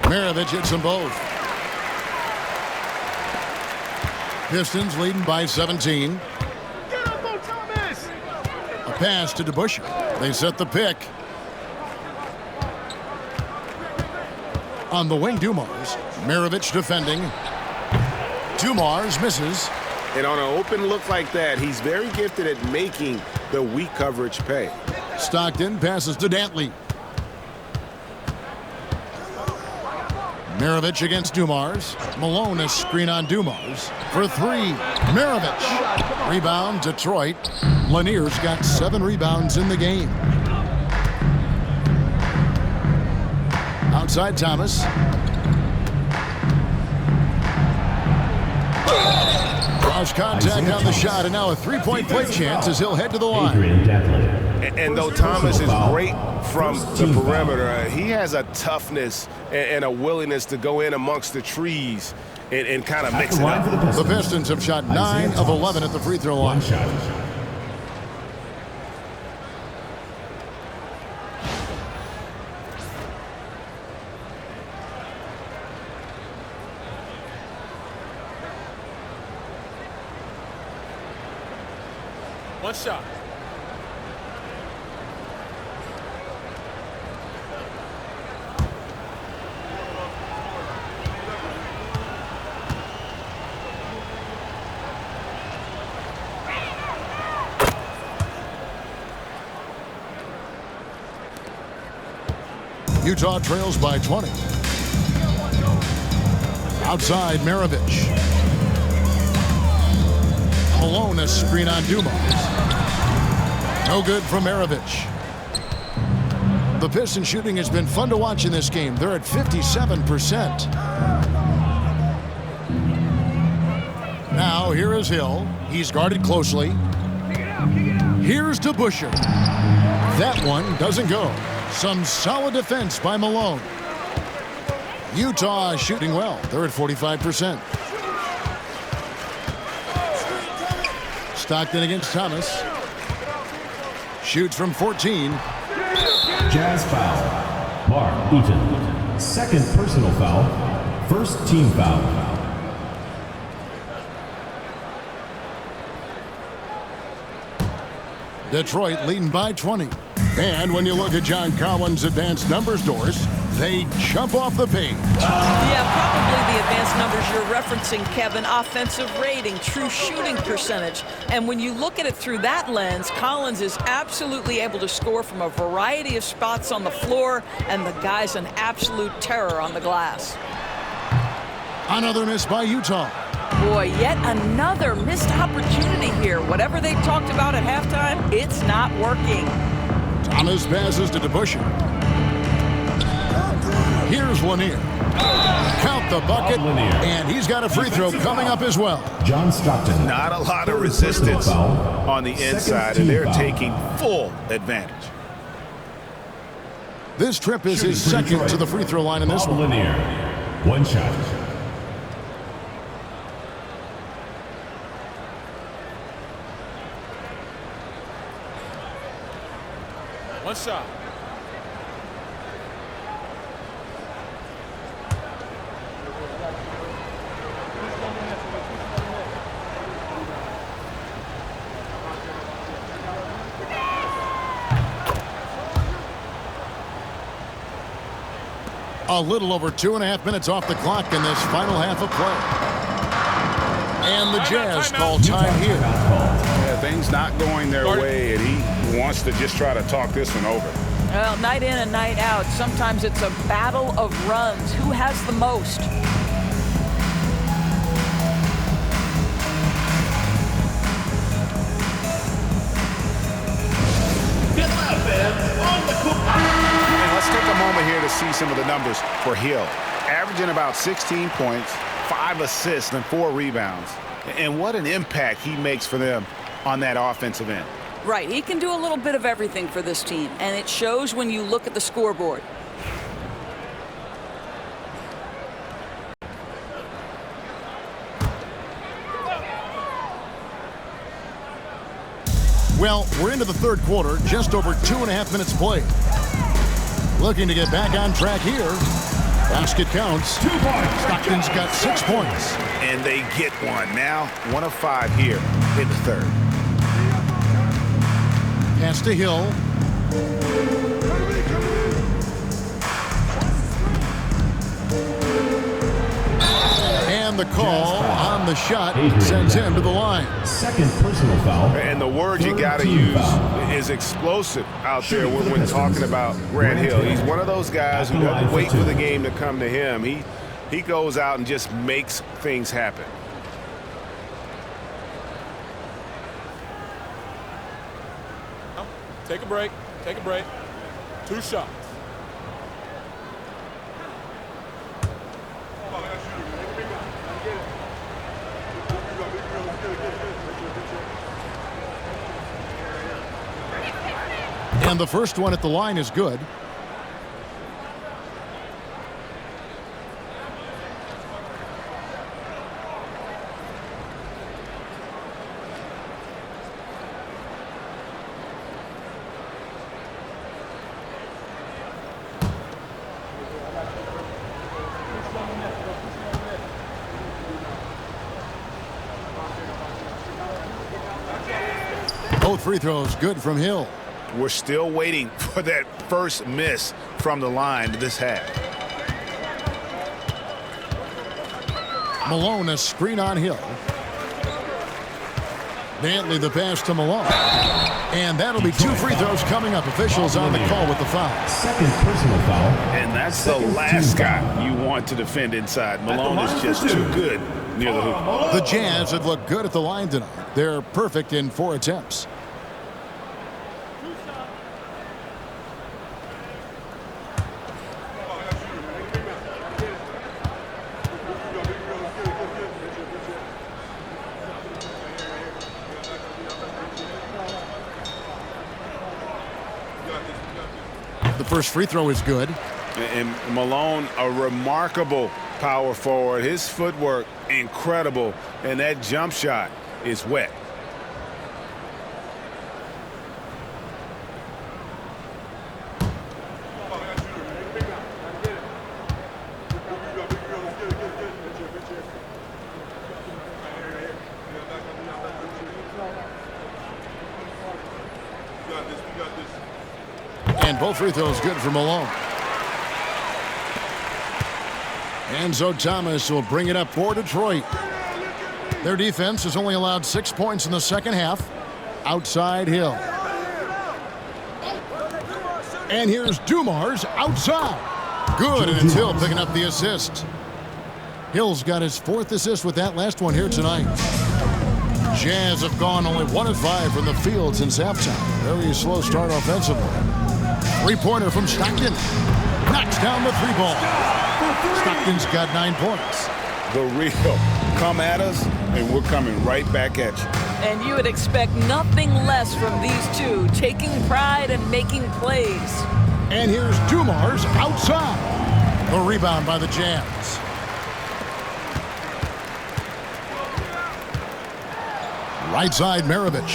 Maravich hits them both. Pistons leading by 17. Pass to DeBusschere. They set the pick. On the wing, Dumars. Maravich defending. Dumars misses. And on an open look like that, he's very gifted at making the weak coverage pay. Stockton passes to Dantley. Maravich against Dumars. Malone a screen on Dumars. For 3, Maravich. Rebound, Detroit. Lanier's got 7 rebounds in the game. Outside Thomas. Draws contact on the shot, and now a 3-point play chance as he'll head to the line. And though Thomas is great from the perimeter, he has a toughness and a willingness to go in amongst the trees and kind of mix it up. The Pistons have shot 9 of 11 at the free throw line. One shot. Utah trails by 20. Outside, Maravich. Malone a screen on Dumars. No good from Maravich. The Pistons shooting has been fun to watch in this game. They're at 57%. Now here is Hill. He's guarded closely. Here's DeBusschere. That one doesn't go. Some solid defense by Malone. Utah shooting well. They're at 45%. Stockton against Thomas. Shoots from 14. Jazz foul. Mark Eaton. Second personal foul. First team foul. Detroit leading by 20. And when you look at John Collins' advanced numbers, Doris, they jump off the page. Yeah, probably the advanced numbers you're referencing, Kevin. Offensive rating, true shooting percentage. And when you look at it through that lens, Collins is absolutely able to score from a variety of spots on the floor, and the guy's an absolute terror on the glass. Another miss by Utah. Boy, yet another missed opportunity here. Whatever they talked about at halftime, it's not working. Thomas passes to DeBusschere. Here's Lanier. Count the bucket, and he's got a free throw coming up as well. John Stockton. Not a lot of resistance on the inside, and they're taking full advantage. This trip is his second to the free throw line in this one. Lanier. One shot. One shot. A little over 2.5 minutes off the clock in this final half of play. And the Jazz call time here. Yeah, things not going their way, and he wants to just try to talk this one over. Well, night in and night out, sometimes it's a battle of runs. Who has the most? Let's take a moment here to see some of the numbers for Hill. Averaging about 16 points, 5 assists, and 4 rebounds. And what an impact he makes for them on that offensive end. Right, he can do a little bit of everything for this team, and it shows when you look at the scoreboard. Well, we're into the third quarter, just over 2.5 minutes played. Looking to get back on track here. Basket counts. 2 points. Stockton's got 6 points. And they get one. Now 1 of 5 here in the third. Pass to Hill. And the call on the shot sends him to the line. Second personal foul. And the word you got to use is explosive out there when talking about Grant Hill. He's one of those guys who doesn't wait for the game to come to him. He goes out and just makes things happen. Take a break. Take a break. 2 shots. And the first one at the line is good. Both free throws good from Hill. We're still waiting for that first miss from the line this half. Malone, a screen on Hill. Dantley the pass to Malone. And that'll be 2 free throws coming up. Officials on the call with the foul. Second personal foul. And that's the last guy you want to defend inside. Malone is just too good near the hoop. The Jazz have looked good at the line tonight. They're perfect in 4 attempts. The first free throw is good. And Malone, a remarkable power forward. His footwork, incredible. And that jump shot is wet. And both free throws good for Malone. And so Thomas will bring it up for Detroit. Their defense has only allowed 6 points in the second half. Outside Hill. And here's Dumars outside. Good, and it's Hill picking up the assist. Hill's got his 4th assist with that last one here tonight. Jazz have gone only 1 of 5 from the field since halftime. Very slow start offensively. Three-pointer from Stockton. Knocks down the 3-ball. Stockton's got 9 points. The real. Come at us, and we're coming right back at you. And you would expect nothing less from these two, taking pride and making plays. And here's Dumars outside. The rebound by the Jazz. Right side, Maravich.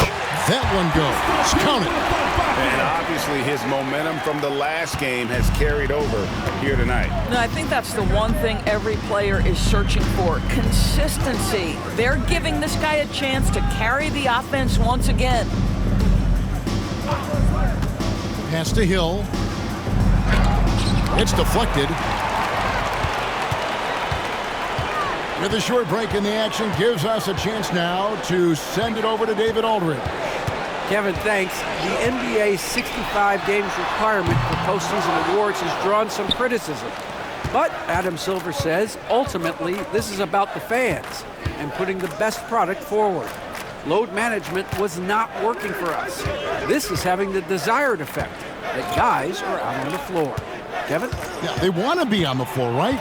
That one goes. Count it. And obviously his momentum from the last game has carried over here tonight. No, I think that's the one thing every player is searching for. Consistency. They're giving this guy a chance to carry the offense once again. Pass to Hill. It's deflected. With a short break in the action, gives us a chance now to send it over to David Aldridge. Kevin, thanks. The NBA 65 games requirement for postseason awards has drawn some criticism. But Adam Silver says, ultimately, this is about the fans and putting the best product forward. Load management was not working for us. This is having the desired effect, that guys are out on the floor. Kevin? Yeah, they want to be on the floor, right?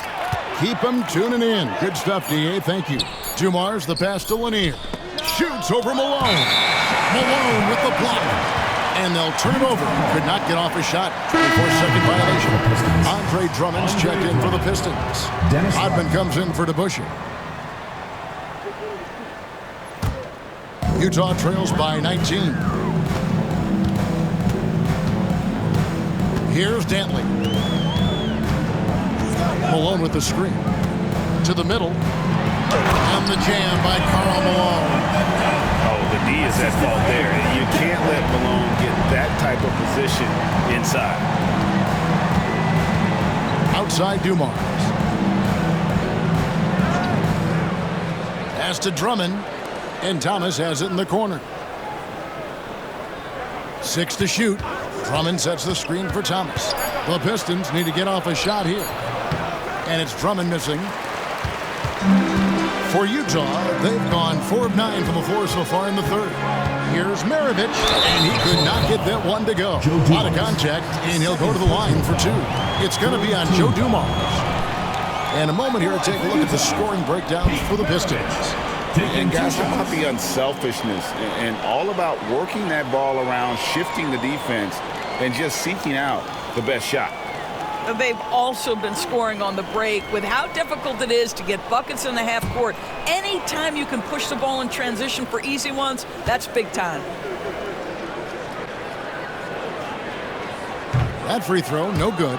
Keep them tuning in. Good stuff, D.A. Thank you. Dumars, the pass to Lanier. Shoots over Malone. Malone with the block. And they'll turn it over. Could not get off a shot before second violation. Andre Drummond's checked in for the Pistons. Rodman comes in for DeBusschere. Utah trails by 19. Here's Dantley. Malone with the screen. To the middle. And the jam by Karl Malone. Oh, the D is at fault there. You can't let Malone get that type of position inside. Outside Dumars. Pass to Drummond. And Thomas has it in the corner. 6 to shoot. Drummond sets the screen for Thomas. The Pistons need to get off a shot here. And it's Drummond missing. For Utah, they've gone 4 of 9 from the floor so far in the third. Here's Maravich, and he could not get that one to go. A lot of contact, and he'll go to the line for 2. It's going to be on Joe Dumars. And a moment here to take a look at the scoring breakdown for the Pistons. And guys, how about the unselfishness and all about working that ball around, shifting the defense, and just seeking out the best shot. They've also been scoring on the break with how difficult it is to get buckets in the half court. Anytime you can push the ball in transition for easy ones, that's big time. That free throw, no good.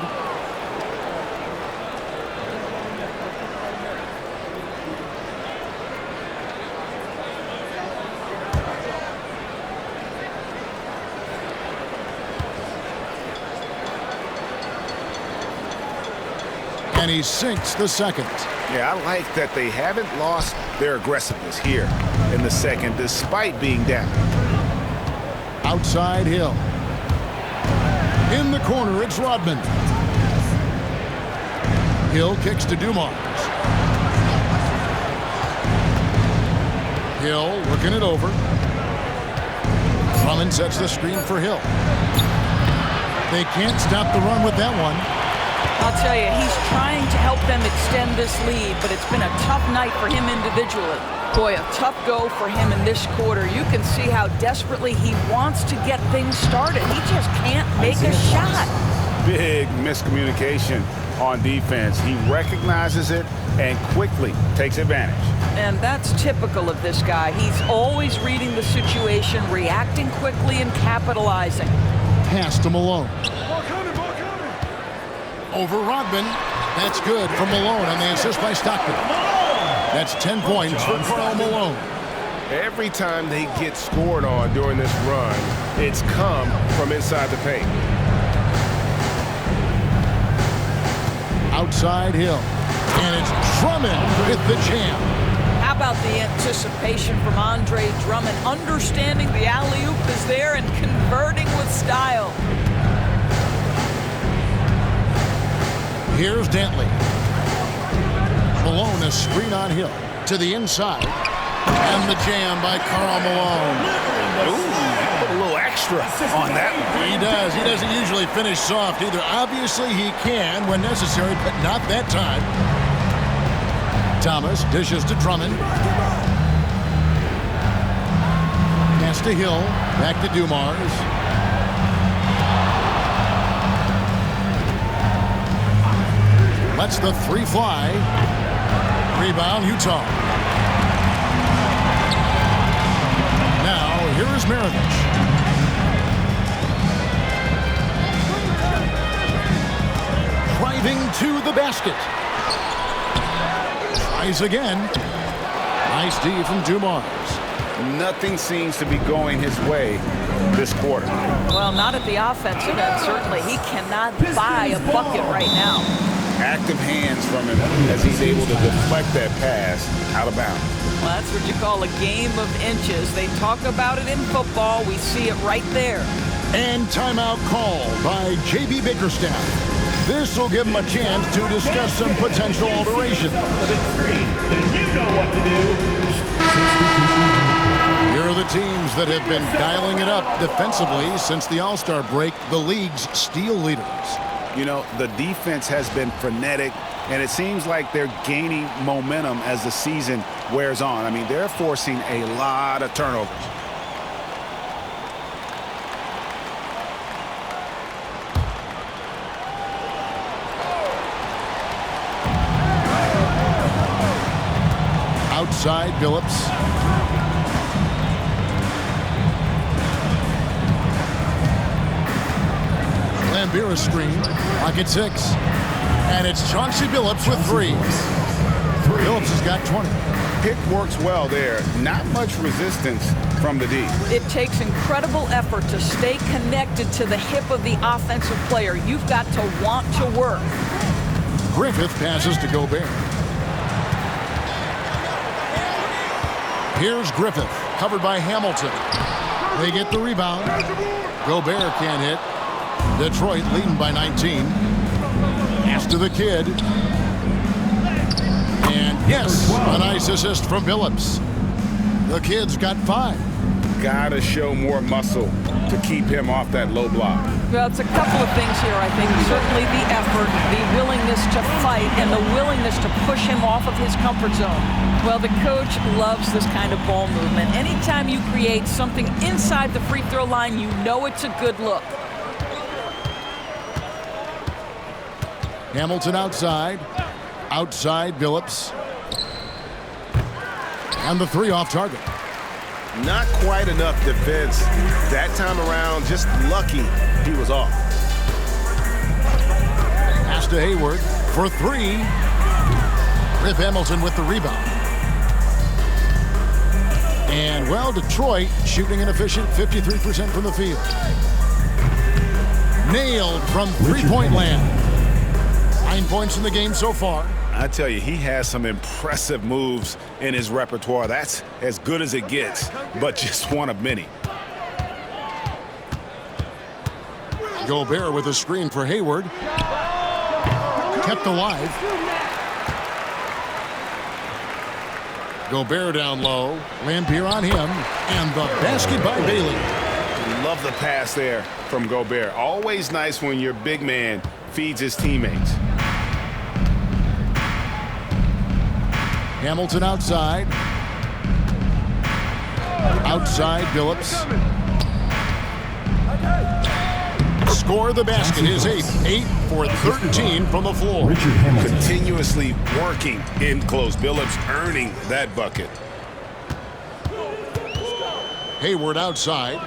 And he sinks the second. Yeah, I like that they haven't lost their aggressiveness here in the second, despite being down. Outside Hill. In the corner, it's Rodman. Hill kicks to Dumars. Hill working it over. Drummond sets the screen for Hill. They can't stop the run with that one. I'll tell you, he's trying to help them extend this lead, but it's been a tough night for him individually. Boy, a tough go for him in this quarter. You can see how desperately he wants to get things started. He just can't make a shot. Big miscommunication on defense. He recognizes it and quickly takes advantage. And that's typical of this guy. He's always reading the situation, reacting quickly, and capitalizing. Pass to Malone. Over Rodman. That's good for Malone on the assist by Stockton. That's 10 points for Karl Malone. Every time they get scored on during this run, it's come from inside the paint. Outside Hill. And it's Drummond with the jam. How about the anticipation from Andre Drummond, understanding the alley-oop is there and converting with style. Here's Dantley. Malone, a screen on Hill. To the inside. And the jam by Karl Malone. Ooh, put a little extra on that one. He does. He doesn't usually finish soft either. Obviously, he can when necessary, but not that time. Thomas dishes to Drummond. Pass to Hill. Back to Dumars. Lets the three fly. Rebound, Utah. Now, here is Maravich. Driving to the basket. Tries again. Nice D from Dumars. Nothing seems to be going his way this quarter. Well, not at the offensive end, certainly. He cannot buy a bucket right now. Active hands from him as he's able to deflect that pass out of bounds. Well, that's what you call a game of inches. They talk about it in football. We see it right there. And timeout called by J.B. Bickerstaff. This will give him a chance to discuss some potential alterations. Here are the teams that have been dialing it up defensively since the All-Star break, the league's steal leaders. You know, the defense has been frenetic, and it seems like they're gaining momentum as the season wears on. I mean, they're forcing a lot of turnovers. Outside, Billups. Lambira screen. Pocket 6. And it's Chauncey Billups with 3. Billups has got 20. Pick works well there. Not much resistance from the D. It takes incredible effort to stay connected to the hip of the offensive player. You've got to want to work. Griffith passes to Gobert. Here's Griffith, covered by Hamilton. They get the rebound. Gobert can't hit. Detroit leading by 19. Pass to the kid. And yes, a nice assist from Billups. The kid's got 5. Gotta show more muscle to keep him off that low block. Well, it's a couple of things here, I think. Certainly the effort, the willingness to fight, and the willingness to push him off of his comfort zone. Well, the coach loves this kind of ball movement. Anytime you create something inside the free throw line, you know it's a good look. Hamilton outside. Outside, Billups. And the 3 off target. Not quite enough defense. That time around, just lucky he was off. Pass to Hayward for 3. Rip Hamilton with the rebound. And, well, Detroit shooting an efficient 53% from the field. Nailed from three-point land. 9 points in the game so far. I tell you, he has some impressive moves in his repertoire. That's as good as it gets, but just one of many. Gobert with a screen for Hayward. Kept alive. Gobert down low. Lampier on him. And the basket by Bailey. Love the pass there from Gobert. Always nice when your big man feeds his teammates. Hamilton outside. Outside, Billups. Score the basket, his 8th. 8 for 13 from the floor. Continuously working in close. Billups earning that bucket. Hayward outside.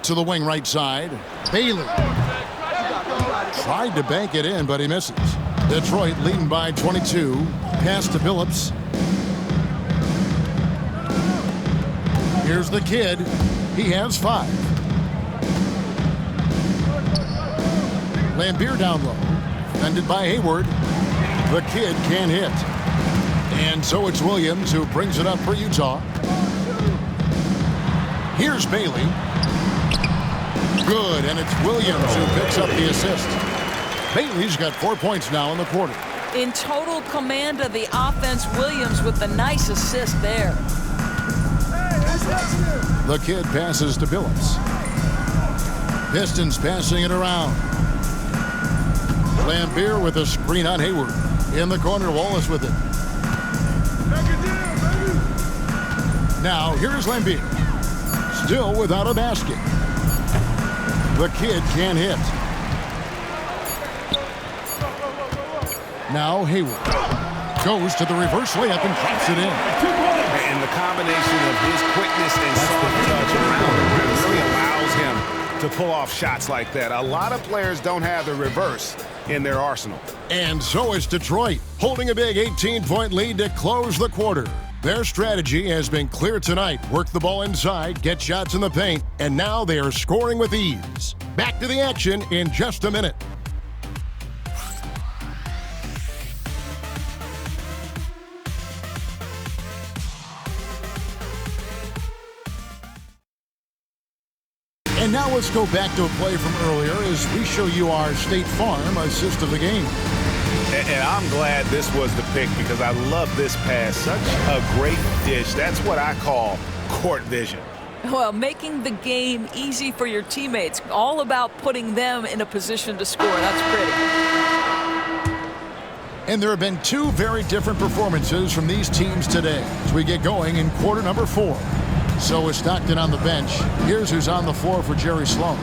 To the wing right side. Bailey. Tried to bank it in, but he misses. Detroit leading by 22. Pass to Billups. Here's the kid. He has 5. Lambeer down low. Defended by Hayward. The kid can't hit. And so it's Williams who brings it up for Utah. Here's Bailey. Good, and it's Williams who picks up the assist. Bailey's got 4 points now in the quarter. In total command of the offense, Williams with the nice assist there. The kid passes to Billups. Pistons passing it around. Lambeer with a screen on Hayward. In the corner, Wallace with it. Now, here's Lambeer. Still without a basket. The kid can't hit. Now Hayward goes to the reverse layup and drops it in. And the combination of his quickness and soft touch around the rim really allows him to pull off shots like that. A lot of players don't have the reverse in their arsenal. And so is Detroit, holding a big 18-point lead to close the quarter. Their strategy has been clear tonight. Work the ball inside, get shots in the paint, and now they are scoring with ease. Back to the action in just a minute. And now let's go back to a play from earlier as we show you our State Farm assist of the game. And I'm glad this was the pick because I love this pass. Such a great dish. That's what I call court vision. Well, making the game easy for your teammates. All about putting them in a position to score. That's pretty. And there have been two very different performances from these teams today as we get going in quarter number 4. So is Stockton on the bench. Here's who's on the floor for Jerry Sloan.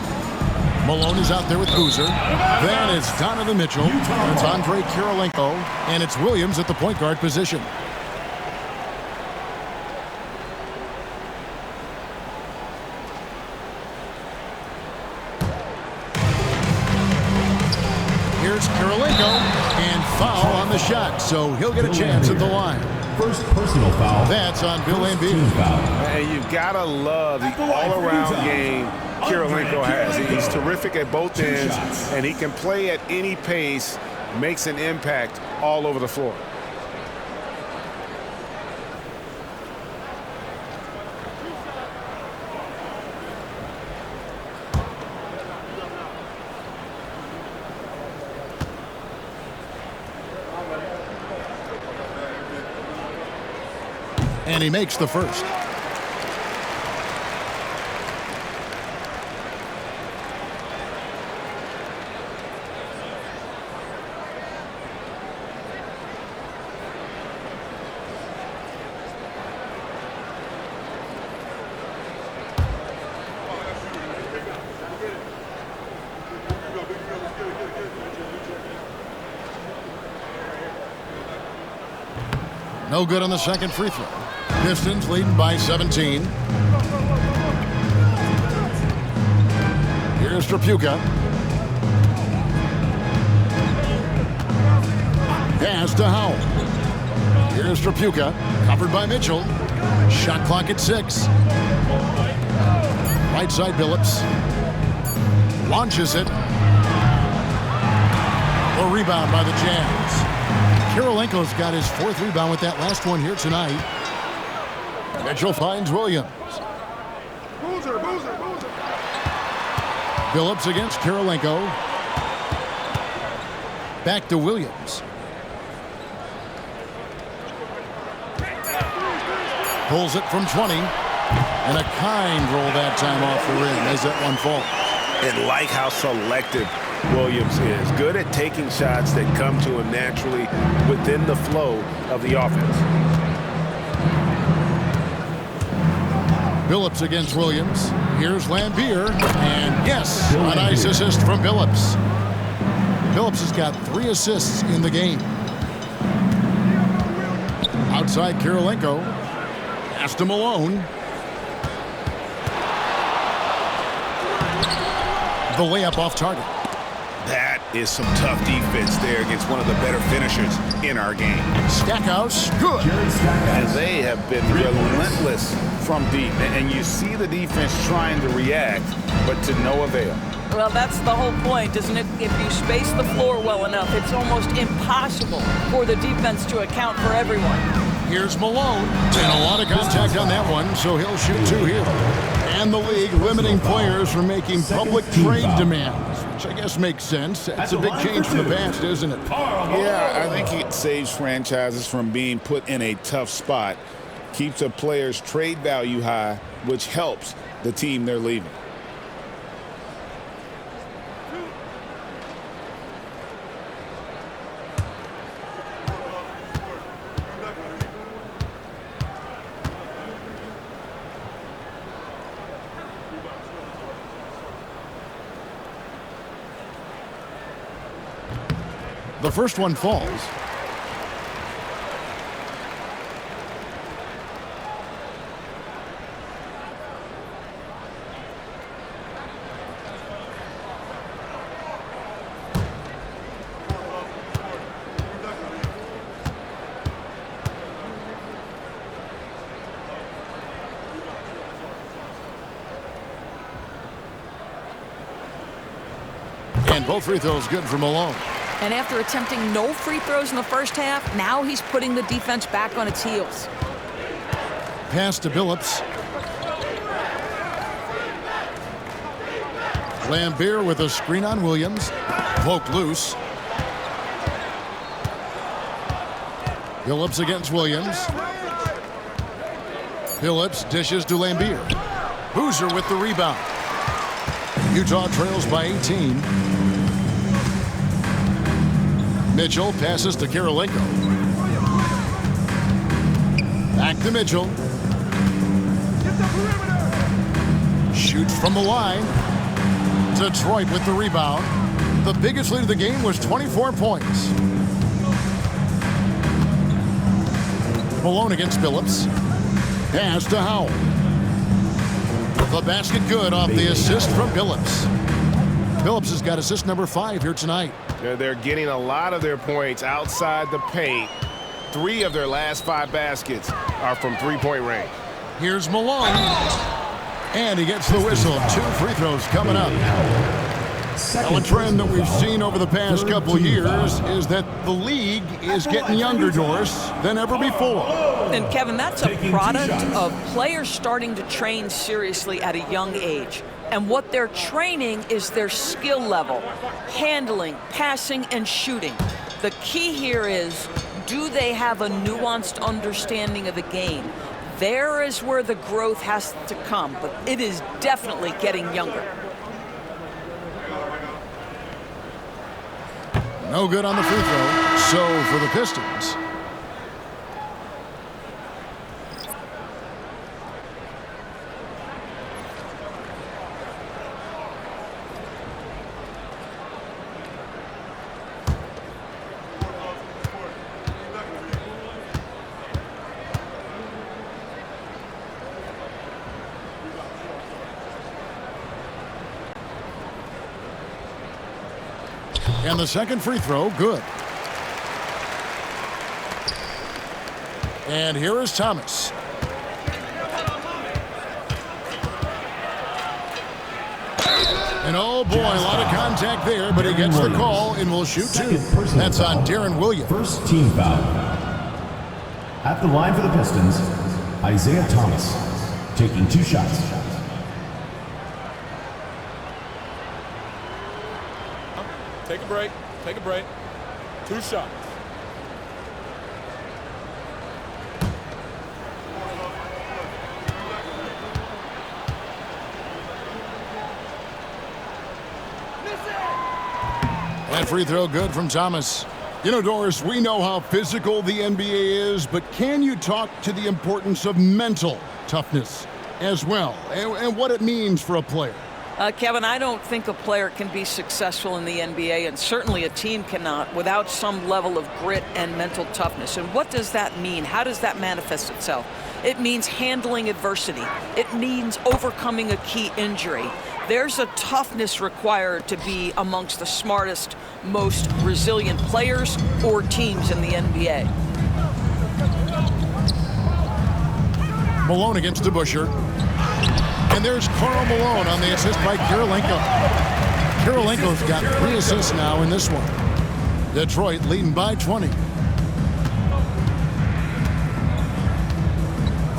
Malone is out there with Boozer. Then it's Donovan Mitchell. It's Andre Kirilenko. And it's Williams at the point guard position. Here's Kirilenko. And foul on the shot. So he'll get a chance at the line. First personal foul. That's on Bill Lambeer. And you gotta love the all-around game Kirilenko has. He's terrific at both ends, and he can play at any pace, makes an impact all over the floor. And he makes the first. No good on the second free throw. Pistons leading by 17. Here's Trapuka. Pass to Howell. Here's Trapuka. Covered by Mitchell. Shot clock at 6. Right side Billups. Launches it. A rebound by the Jazz. Kirilenko's got his 4th rebound with that last one here tonight. Mitchell finds Williams. Billups against Kirilenko. Back to Williams. Pulls it from 20. And a kind roll that time off the rim as that one falls. And like how selective Williams is. Good at taking shots that come to him naturally within the flow of the offense. Billups against Williams. Here's Lambeer. And yes, a nice assist from Billups. Billups has got 3 assists in the game. Outside Kirilenko. Pass to Malone. The layup off target. That is some tough defense there against one of the better finishers in our game. Stackhouse, good. And they have been relentless from deep. And you see the defense trying to react, but to no avail. Well, that's the whole point, isn't it? If you space the floor well enough, it's almost impossible for the defense to account for everyone. Here's Malone, and a lot of contact on that one, so he'll shoot 2 here. And the league limiting players from making public trade demands, which I guess makes sense. That's a big change from the past, isn't it? Yeah, I think it saves franchises from being put in a tough spot, keeps a player's trade value high, which helps the team they're leaving. The first one falls. And both free throws good for Malone. And after attempting no free throws in the first half, now he's putting the defense back on its heels. Pass to Billups. Lambeer with a screen on Williams. Poked loose. Billups against Williams. Billups dishes to Lambeer. Boozer with the rebound. Utah trails by 18. Mitchell passes to Karolinko. Back to Mitchell. Shoots from the line. Detroit with the rebound. The biggest lead of the game was 24 points. Malone against Billups. Pass to Howell. The basket good off the assist from Billups. Billups has got assist number 5 here tonight. They're getting a lot of their points outside the paint. 3 of their last 5 baskets are from three-point range. Here's Malone. And he gets the whistle. 2 free throws coming up. Now, a trend that we've seen over the past couple years is that the league is getting younger, Doris, than ever before. And, Kevin, that's a product of players starting to train seriously at a young age. And what they're training is their skill level, handling, passing, and shooting. The key here is, do they have a nuanced understanding of the game? There is where the growth has to come, but it is definitely getting younger. No good on the free throw. So for the Pistons. And the second free throw, good. And here is Thomas. And oh boy, a lot of contact there, but he gets the call and will shoot 2. That's on Darren Williams. First team foul. At the line for the Pistons, Isaiah Thomas, taking 2 shots. Take a break. Take a break. 2 shots. That free throw good from Thomas. You know, Doris, we know how physical the NBA is, but can you talk to the importance of mental toughness as well and what it means for a player? Kevin, I don't think a player can be successful in the NBA, and certainly a team cannot, without some level of grit and mental toughness. And what does that mean? How does that manifest itself? It means handling adversity. It means overcoming a key injury. There's a toughness required to be amongst the smartest, most resilient players or teams in the NBA. Malone against DeBusschere. And there's Karl Malone on the assist by Karolinko. Kirilenko's got 3 assists now in this one. Detroit leading by 20.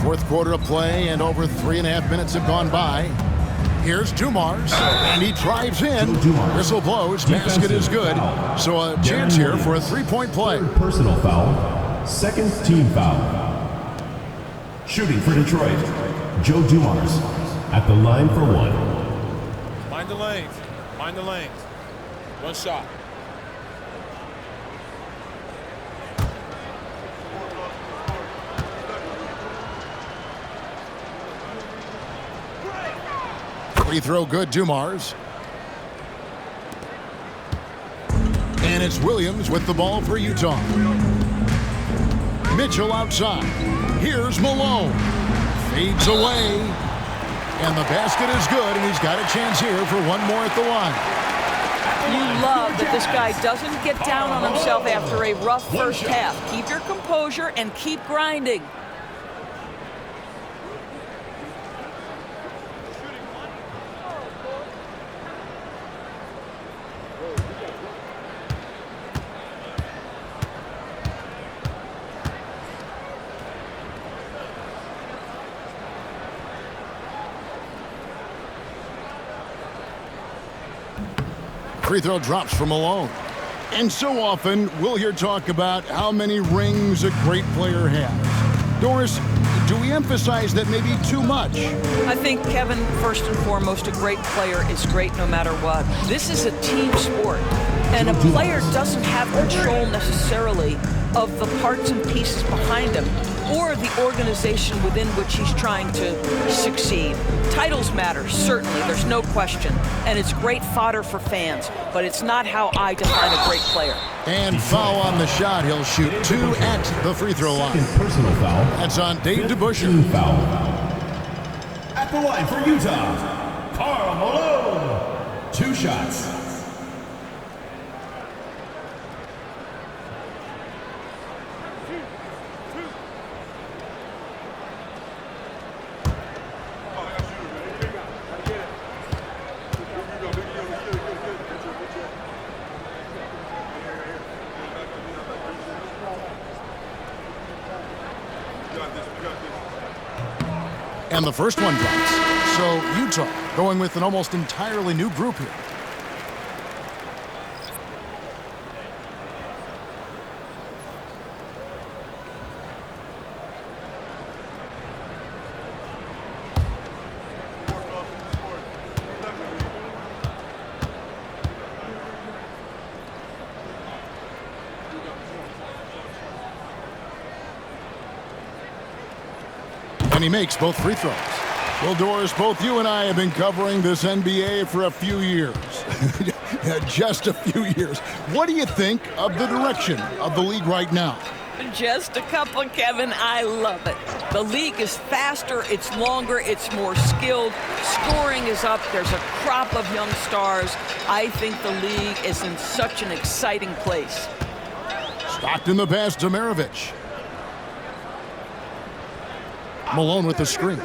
Fourth quarter of play, and over 3.5 minutes have gone by. Here's Dumars, and he drives in. Whistle blows, basket is good. So a chance here for a 3-point play. Third personal foul, second team foul. Shooting for Detroit, Joe Dumars at the line for 1. Mind the lanes. Mind the lanes. One shot. Free throw good, Dumars. And it's Williams with the ball for Utah. Mitchell outside. Here's Malone. Fades away. And the basket is good, and he's got a chance here for one more at the line. You love that this guy doesn't get down on himself after a rough first half. Keep your composure and keep grinding. Free throw drops for Malone. And so often, we'll hear talk about how many rings a great player has. Doris, do we emphasize that maybe too much? I think, Kevin, first and foremost, a great player is great no matter what. This is a team sport, and a player doesn't have control necessarily of the parts and pieces behind him or the organization within which he's trying to succeed. Titles matter, certainly, there's no question, and it's great fodder for fans, but it's not how I define a great player. And foul on the shot. He'll shoot 2 at the free throw line. Second personal foul. That's on Dave DeBusschere. Team foul. At the line for Utah, Karl Malone. 2 shots. And the first one drops. So Utah going with an almost entirely new group here. And he makes both free throws. Well, Doris, both you and I have been covering this NBA for a few years. Just a few years. What do you think of the direction of the league right now? Just a couple, Kevin. I love it. The league is faster, it's longer, it's more skilled. Scoring is up. There's a crop of young stars. I think the league is in such an exciting place. Stockton the pass to Maravich. Malone with the screen.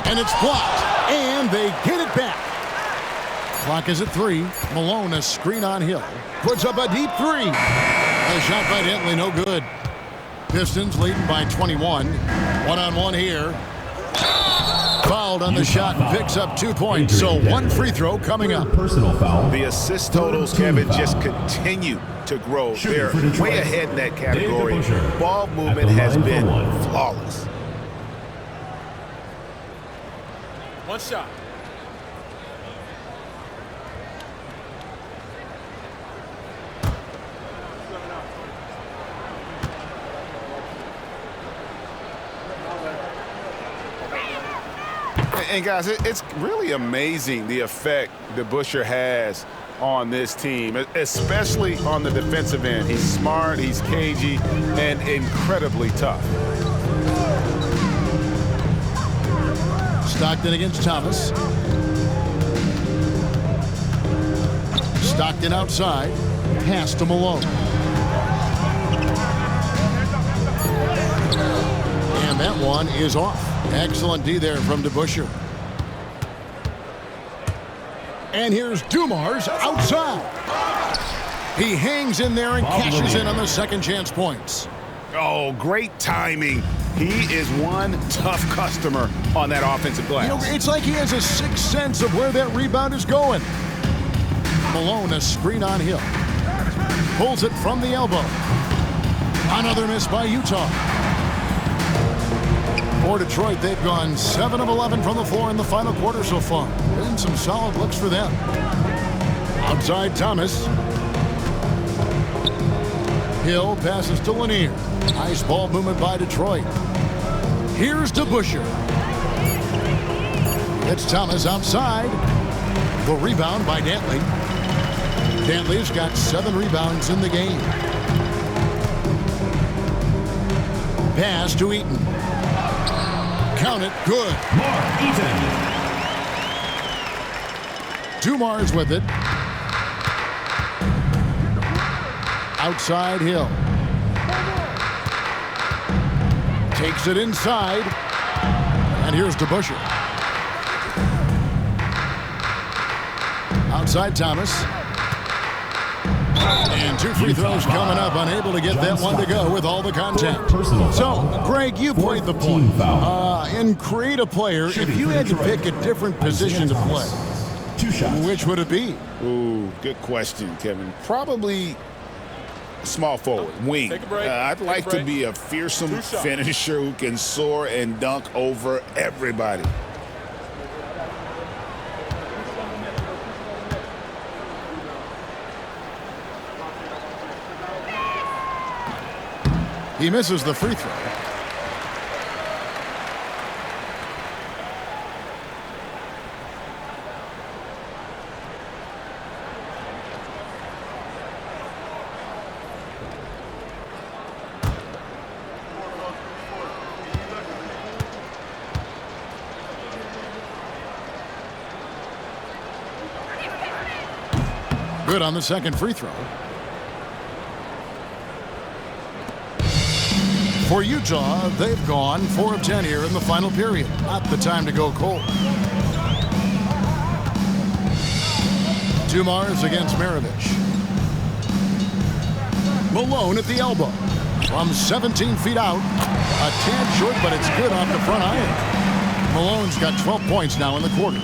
And it's blocked. And they get it back. Clock is at 3. Malone a screen on Hill. Puts up a deep 3. A shot by Dentley, no good. Pistons leading by 21. One-on-one here. Fouled on the shot and picks up 2 points. So 1 free throw coming up. Personal foul. The assist totals, Kevin, just continue to grow. They're way ahead in that category. Ball movement has been flawless. One shot. And guys, it's really amazing the effect DeBusschere has on this team, especially on the defensive end. He's smart, he's cagey, and incredibly tough. Stockton against Thomas. Stockton outside. Pass to Malone. And that one is off. Excellent D there from DeBusschere. And here's Dumars outside. He hangs in there and cashes in on the second chance points. Oh, great timing. He is one tough customer on that offensive glass. You know, it's like he has a sixth sense of where that rebound is going. Malone, a screen on Hill. Pulls it from the elbow. Another miss by Utah. For Detroit, they've gone 7 of 11 from the floor in the final quarter so far. Been some solid looks for them. Outside Thomas. Hill passes to Lanier. Nice ball movement by Detroit. Here's DeBusschere. It's Thomas outside. The rebound by Dantley. Dantley's got 7 rebounds in the game. Pass to Eaton. Count it. Good. Mark Eaton. Dumars with it. Outside Hill. Takes it inside. And here's DeBusschere. Outside Thomas. And 2 free throws coming up. Unable to get that one to go with all the contact. So, Greg, you played the point. In create a player, if you had to pick a different position to play, which would it be? Ooh, good question, Kevin. Probably small forward, wing. Take a break. I'd like to be a fearsome finisher who can soar and dunk over everybody. He misses the free throw. Good on the second free throw. For Utah, they've gone 4 of 10 here in the final period. Not the time to go cold. Dumars against Maravich. Malone at the elbow. From 17 feet out. A tad short, but it's good off the front iron. Malone's got 12 points now in the quarter.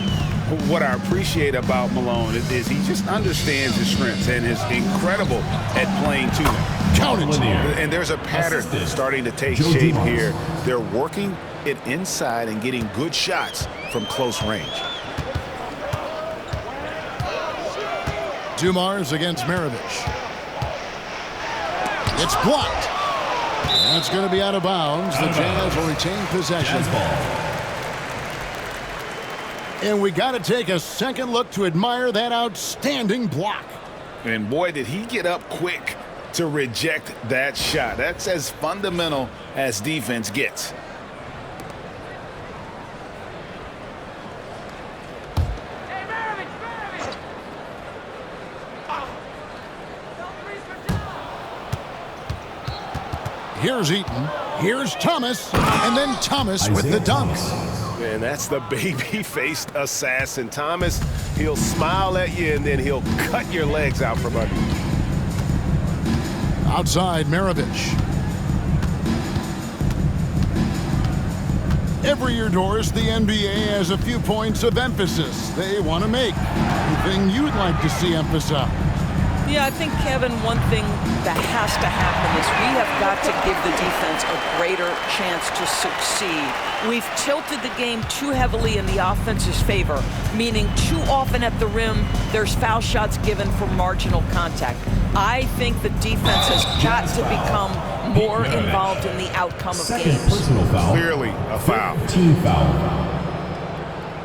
What I appreciate about Malone is he just understands his strengths and is incredible at playing to them. Count it. And there's a pattern starting to take shape here. They're working it inside and getting good shots from close range. Dumars against Maravich. It's blocked. That's going to be out of bounds. The Jazz will retain possession. And we got to take a second look to admire that outstanding block. And boy, did he get up quick to reject that shot. That's as fundamental as defense gets. Here's Eaton. Here's Thomas. And then Thomas with the dunk. Man, that's the baby-faced assassin. Thomas, he'll smile at you and then he'll cut your legs out from under you. Outside Maravich. Every year, Doris, the NBA has a few points of emphasis they want to make. Anything you'd like to see emphasized? Yeah, I think, Kevin, one thing that has to happen is we have got to give the defense a greater chance to succeed. We've tilted the game too heavily in the offense's favor, meaning too often at the rim, there's foul shots given for marginal contact. I think the defense has got to become more involved in the outcome of games. Personal foul. Clearly a foul. Team foul.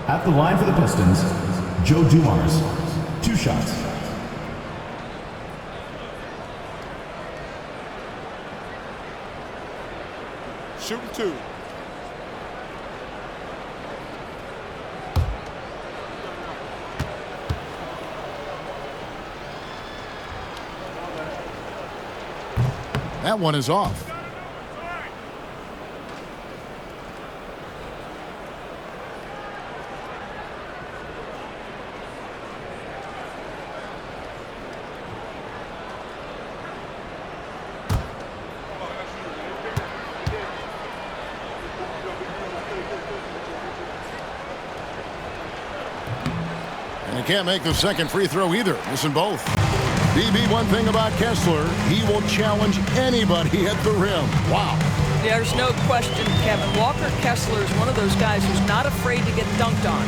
At the line for the Pistons, Joe Dumars. 2 shots. Shooting 2. That one is off. can't make the second free throw either. Missing both. BB, one thing about Kessler, he will challenge anybody at the rim. Wow. There's no question, Kevin. Walker Kessler is one of those guys who's not afraid to get dunked on.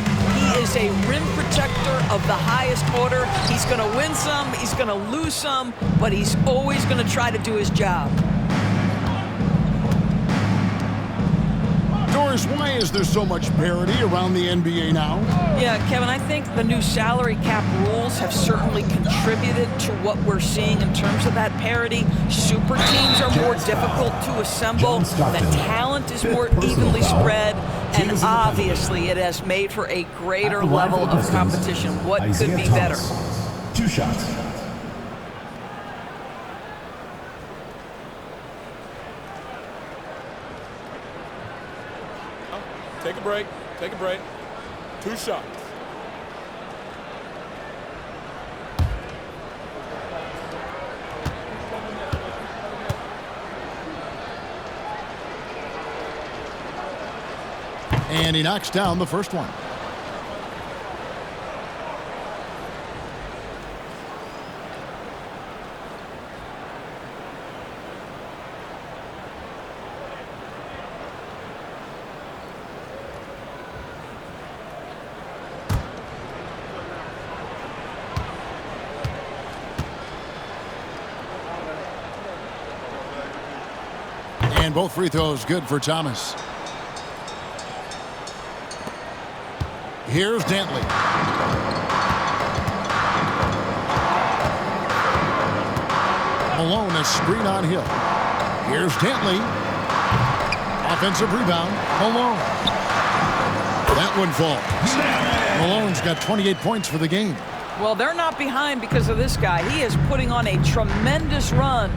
He is a rim protector of the highest order. He's going to win some, he's going to lose some, but he's always going to try to do his job. Doris, why is there so much parity around the NBA now? Yeah, Kevin, I think the new salary cap rules have certainly contributed to what we're seeing in terms of that parity. Super teams are more difficult to assemble. The talent is more evenly spread. And obviously, it has made for a greater level of competition. What could be better? 2 shots. Take a break. Take a break. 2 shots. And he knocks down the first one. And both free throws good for Thomas. Here's Dantley. Malone, a screen on Hill. Here's Dantley. Offensive rebound. Malone. That one falls. Malone's got 28 points for the game. Well, they're not behind because of this guy. He is putting on a tremendous run.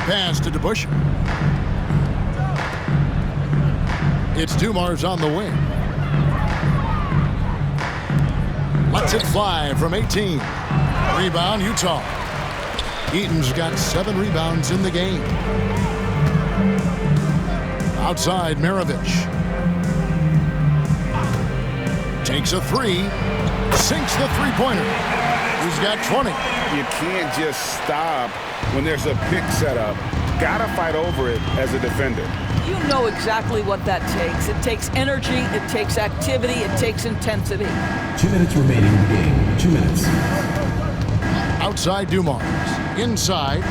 Pass to DeBusschere. It's Dumars on the wing. Lets it fly from 18. Rebound, Utah. Eaton's got 7 rebounds in the game. Outside, Maravich. Takes a 3. Sinks the three-pointer. He's got 20. You can't just stop when there's a pick set up. Gotta fight over it as a defender. You know exactly what that takes. It takes energy, it takes activity, it takes intensity. 2 minutes remaining in the game. 2 minutes. Outside Dumars. Inside.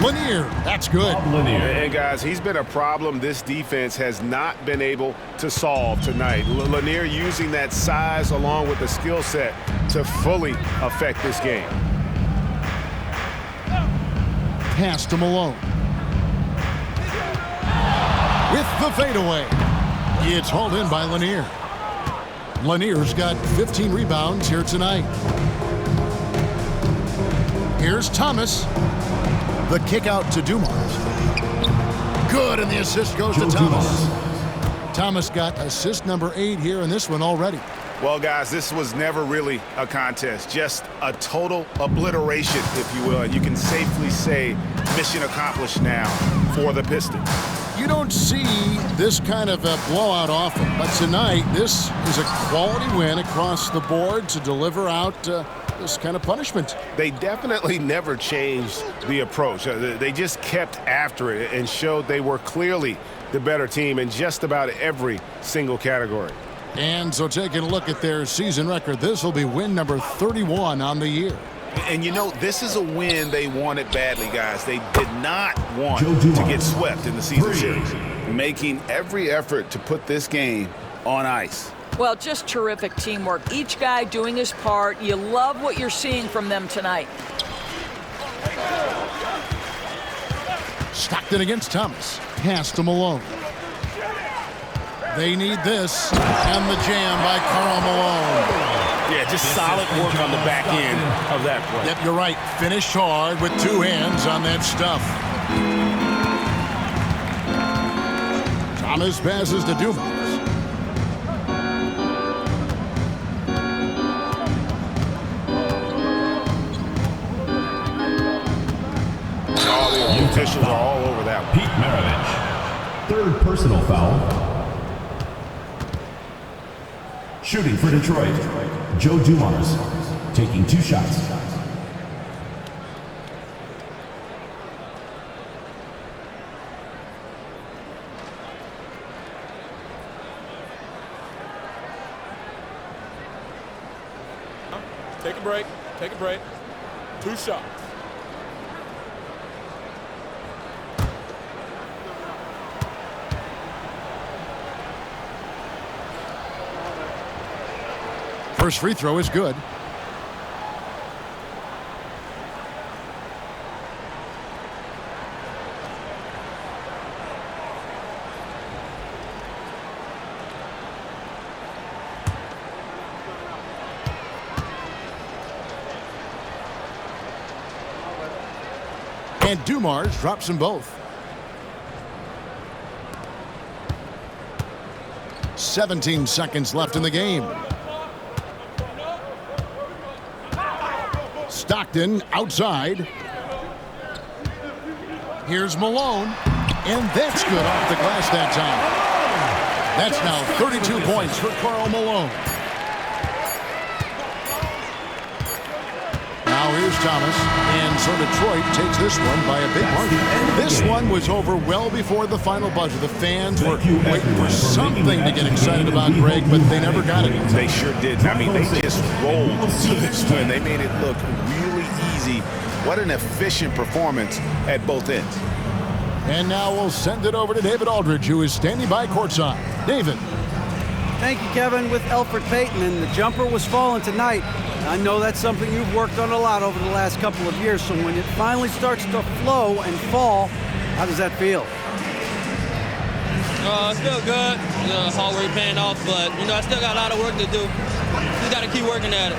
Lanier. That's good. And guys, he's been a problem this defense has not been able to solve tonight. Lanier using that size along with the skill set to fully affect this game. Pass to Malone. With the fadeaway. It's hauled in by Lanier. Lanier's got 15 rebounds here tonight. Here's Thomas. The kick out to Dumars. Good, and the assist goes to Thomas. Thomas got assist number 8 here in this one already. Well, guys, this was never really a contest, just a total obliteration, if you will. And you can safely say mission accomplished now for the Pistons. You don't see this kind of a blowout often, but tonight this is a quality win across the board to deliver out this kind of punishment. They definitely never changed the approach. They just kept after it and showed they were clearly the better team in just about every single category. And so taking a look at their season record, this will be win number 31 on the year. And you know, this is a win they wanted badly, guys. They did not want to get swept in the season series, making every effort to put this game on ice. Well, just terrific teamwork. Each guy doing his part. You love what you're seeing from them tonight. Stockton against Thomas. Pass to Malone. They need this. And the jam by Karl Malone. Yeah, just solid work on the back end of that play. Yep, you're right. Finished hard with 2 hands on that stuff. Thomas passes to Dumars. The officials are all over that one. Pete Maravich. 3rd personal foul. Shooting for Detroit, Joe Dumars, taking 2 shots. Take a break. Take a break. 2 shots. First free throw is good. And Dumars drops them both. 17 seconds left in the game. Stockton outside. Here's Malone. And that's good off the glass that time. That's now 32 points for Karl Malone. Now here's Thomas. And so Detroit takes this one by a big margin. This one was over well before the final buzzer. The fans were waiting for something to get excited about, Greg, but they never got it. They sure didn't. I mean, they just rolled to this win. They made it look really easy. What an efficient performance at both ends. And now we'll send it over to David Aldridge, who is standing by courtside. David. Thank you, Kevin, with Elfrid Payton, and the jumper was falling tonight. I know that's something you've worked on a lot over the last couple of years, so when it finally starts to flow and fall, how does that feel? It feels good. Hard work paying off, but, I still got a lot of work to do. Just got to keep working at it.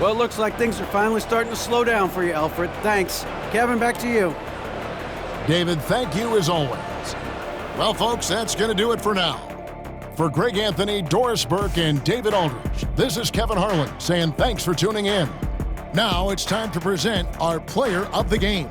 Well, it looks like things are finally starting to slow down for you, Elfrid. Thanks. Kevin, back to you. David, thank you as always. Well, folks, that's going to do it for now. For Greg Anthony, Doris Burke, and David Aldridge, this is Kevin Harlan saying thanks for tuning in. Now it's time to present our player of the game.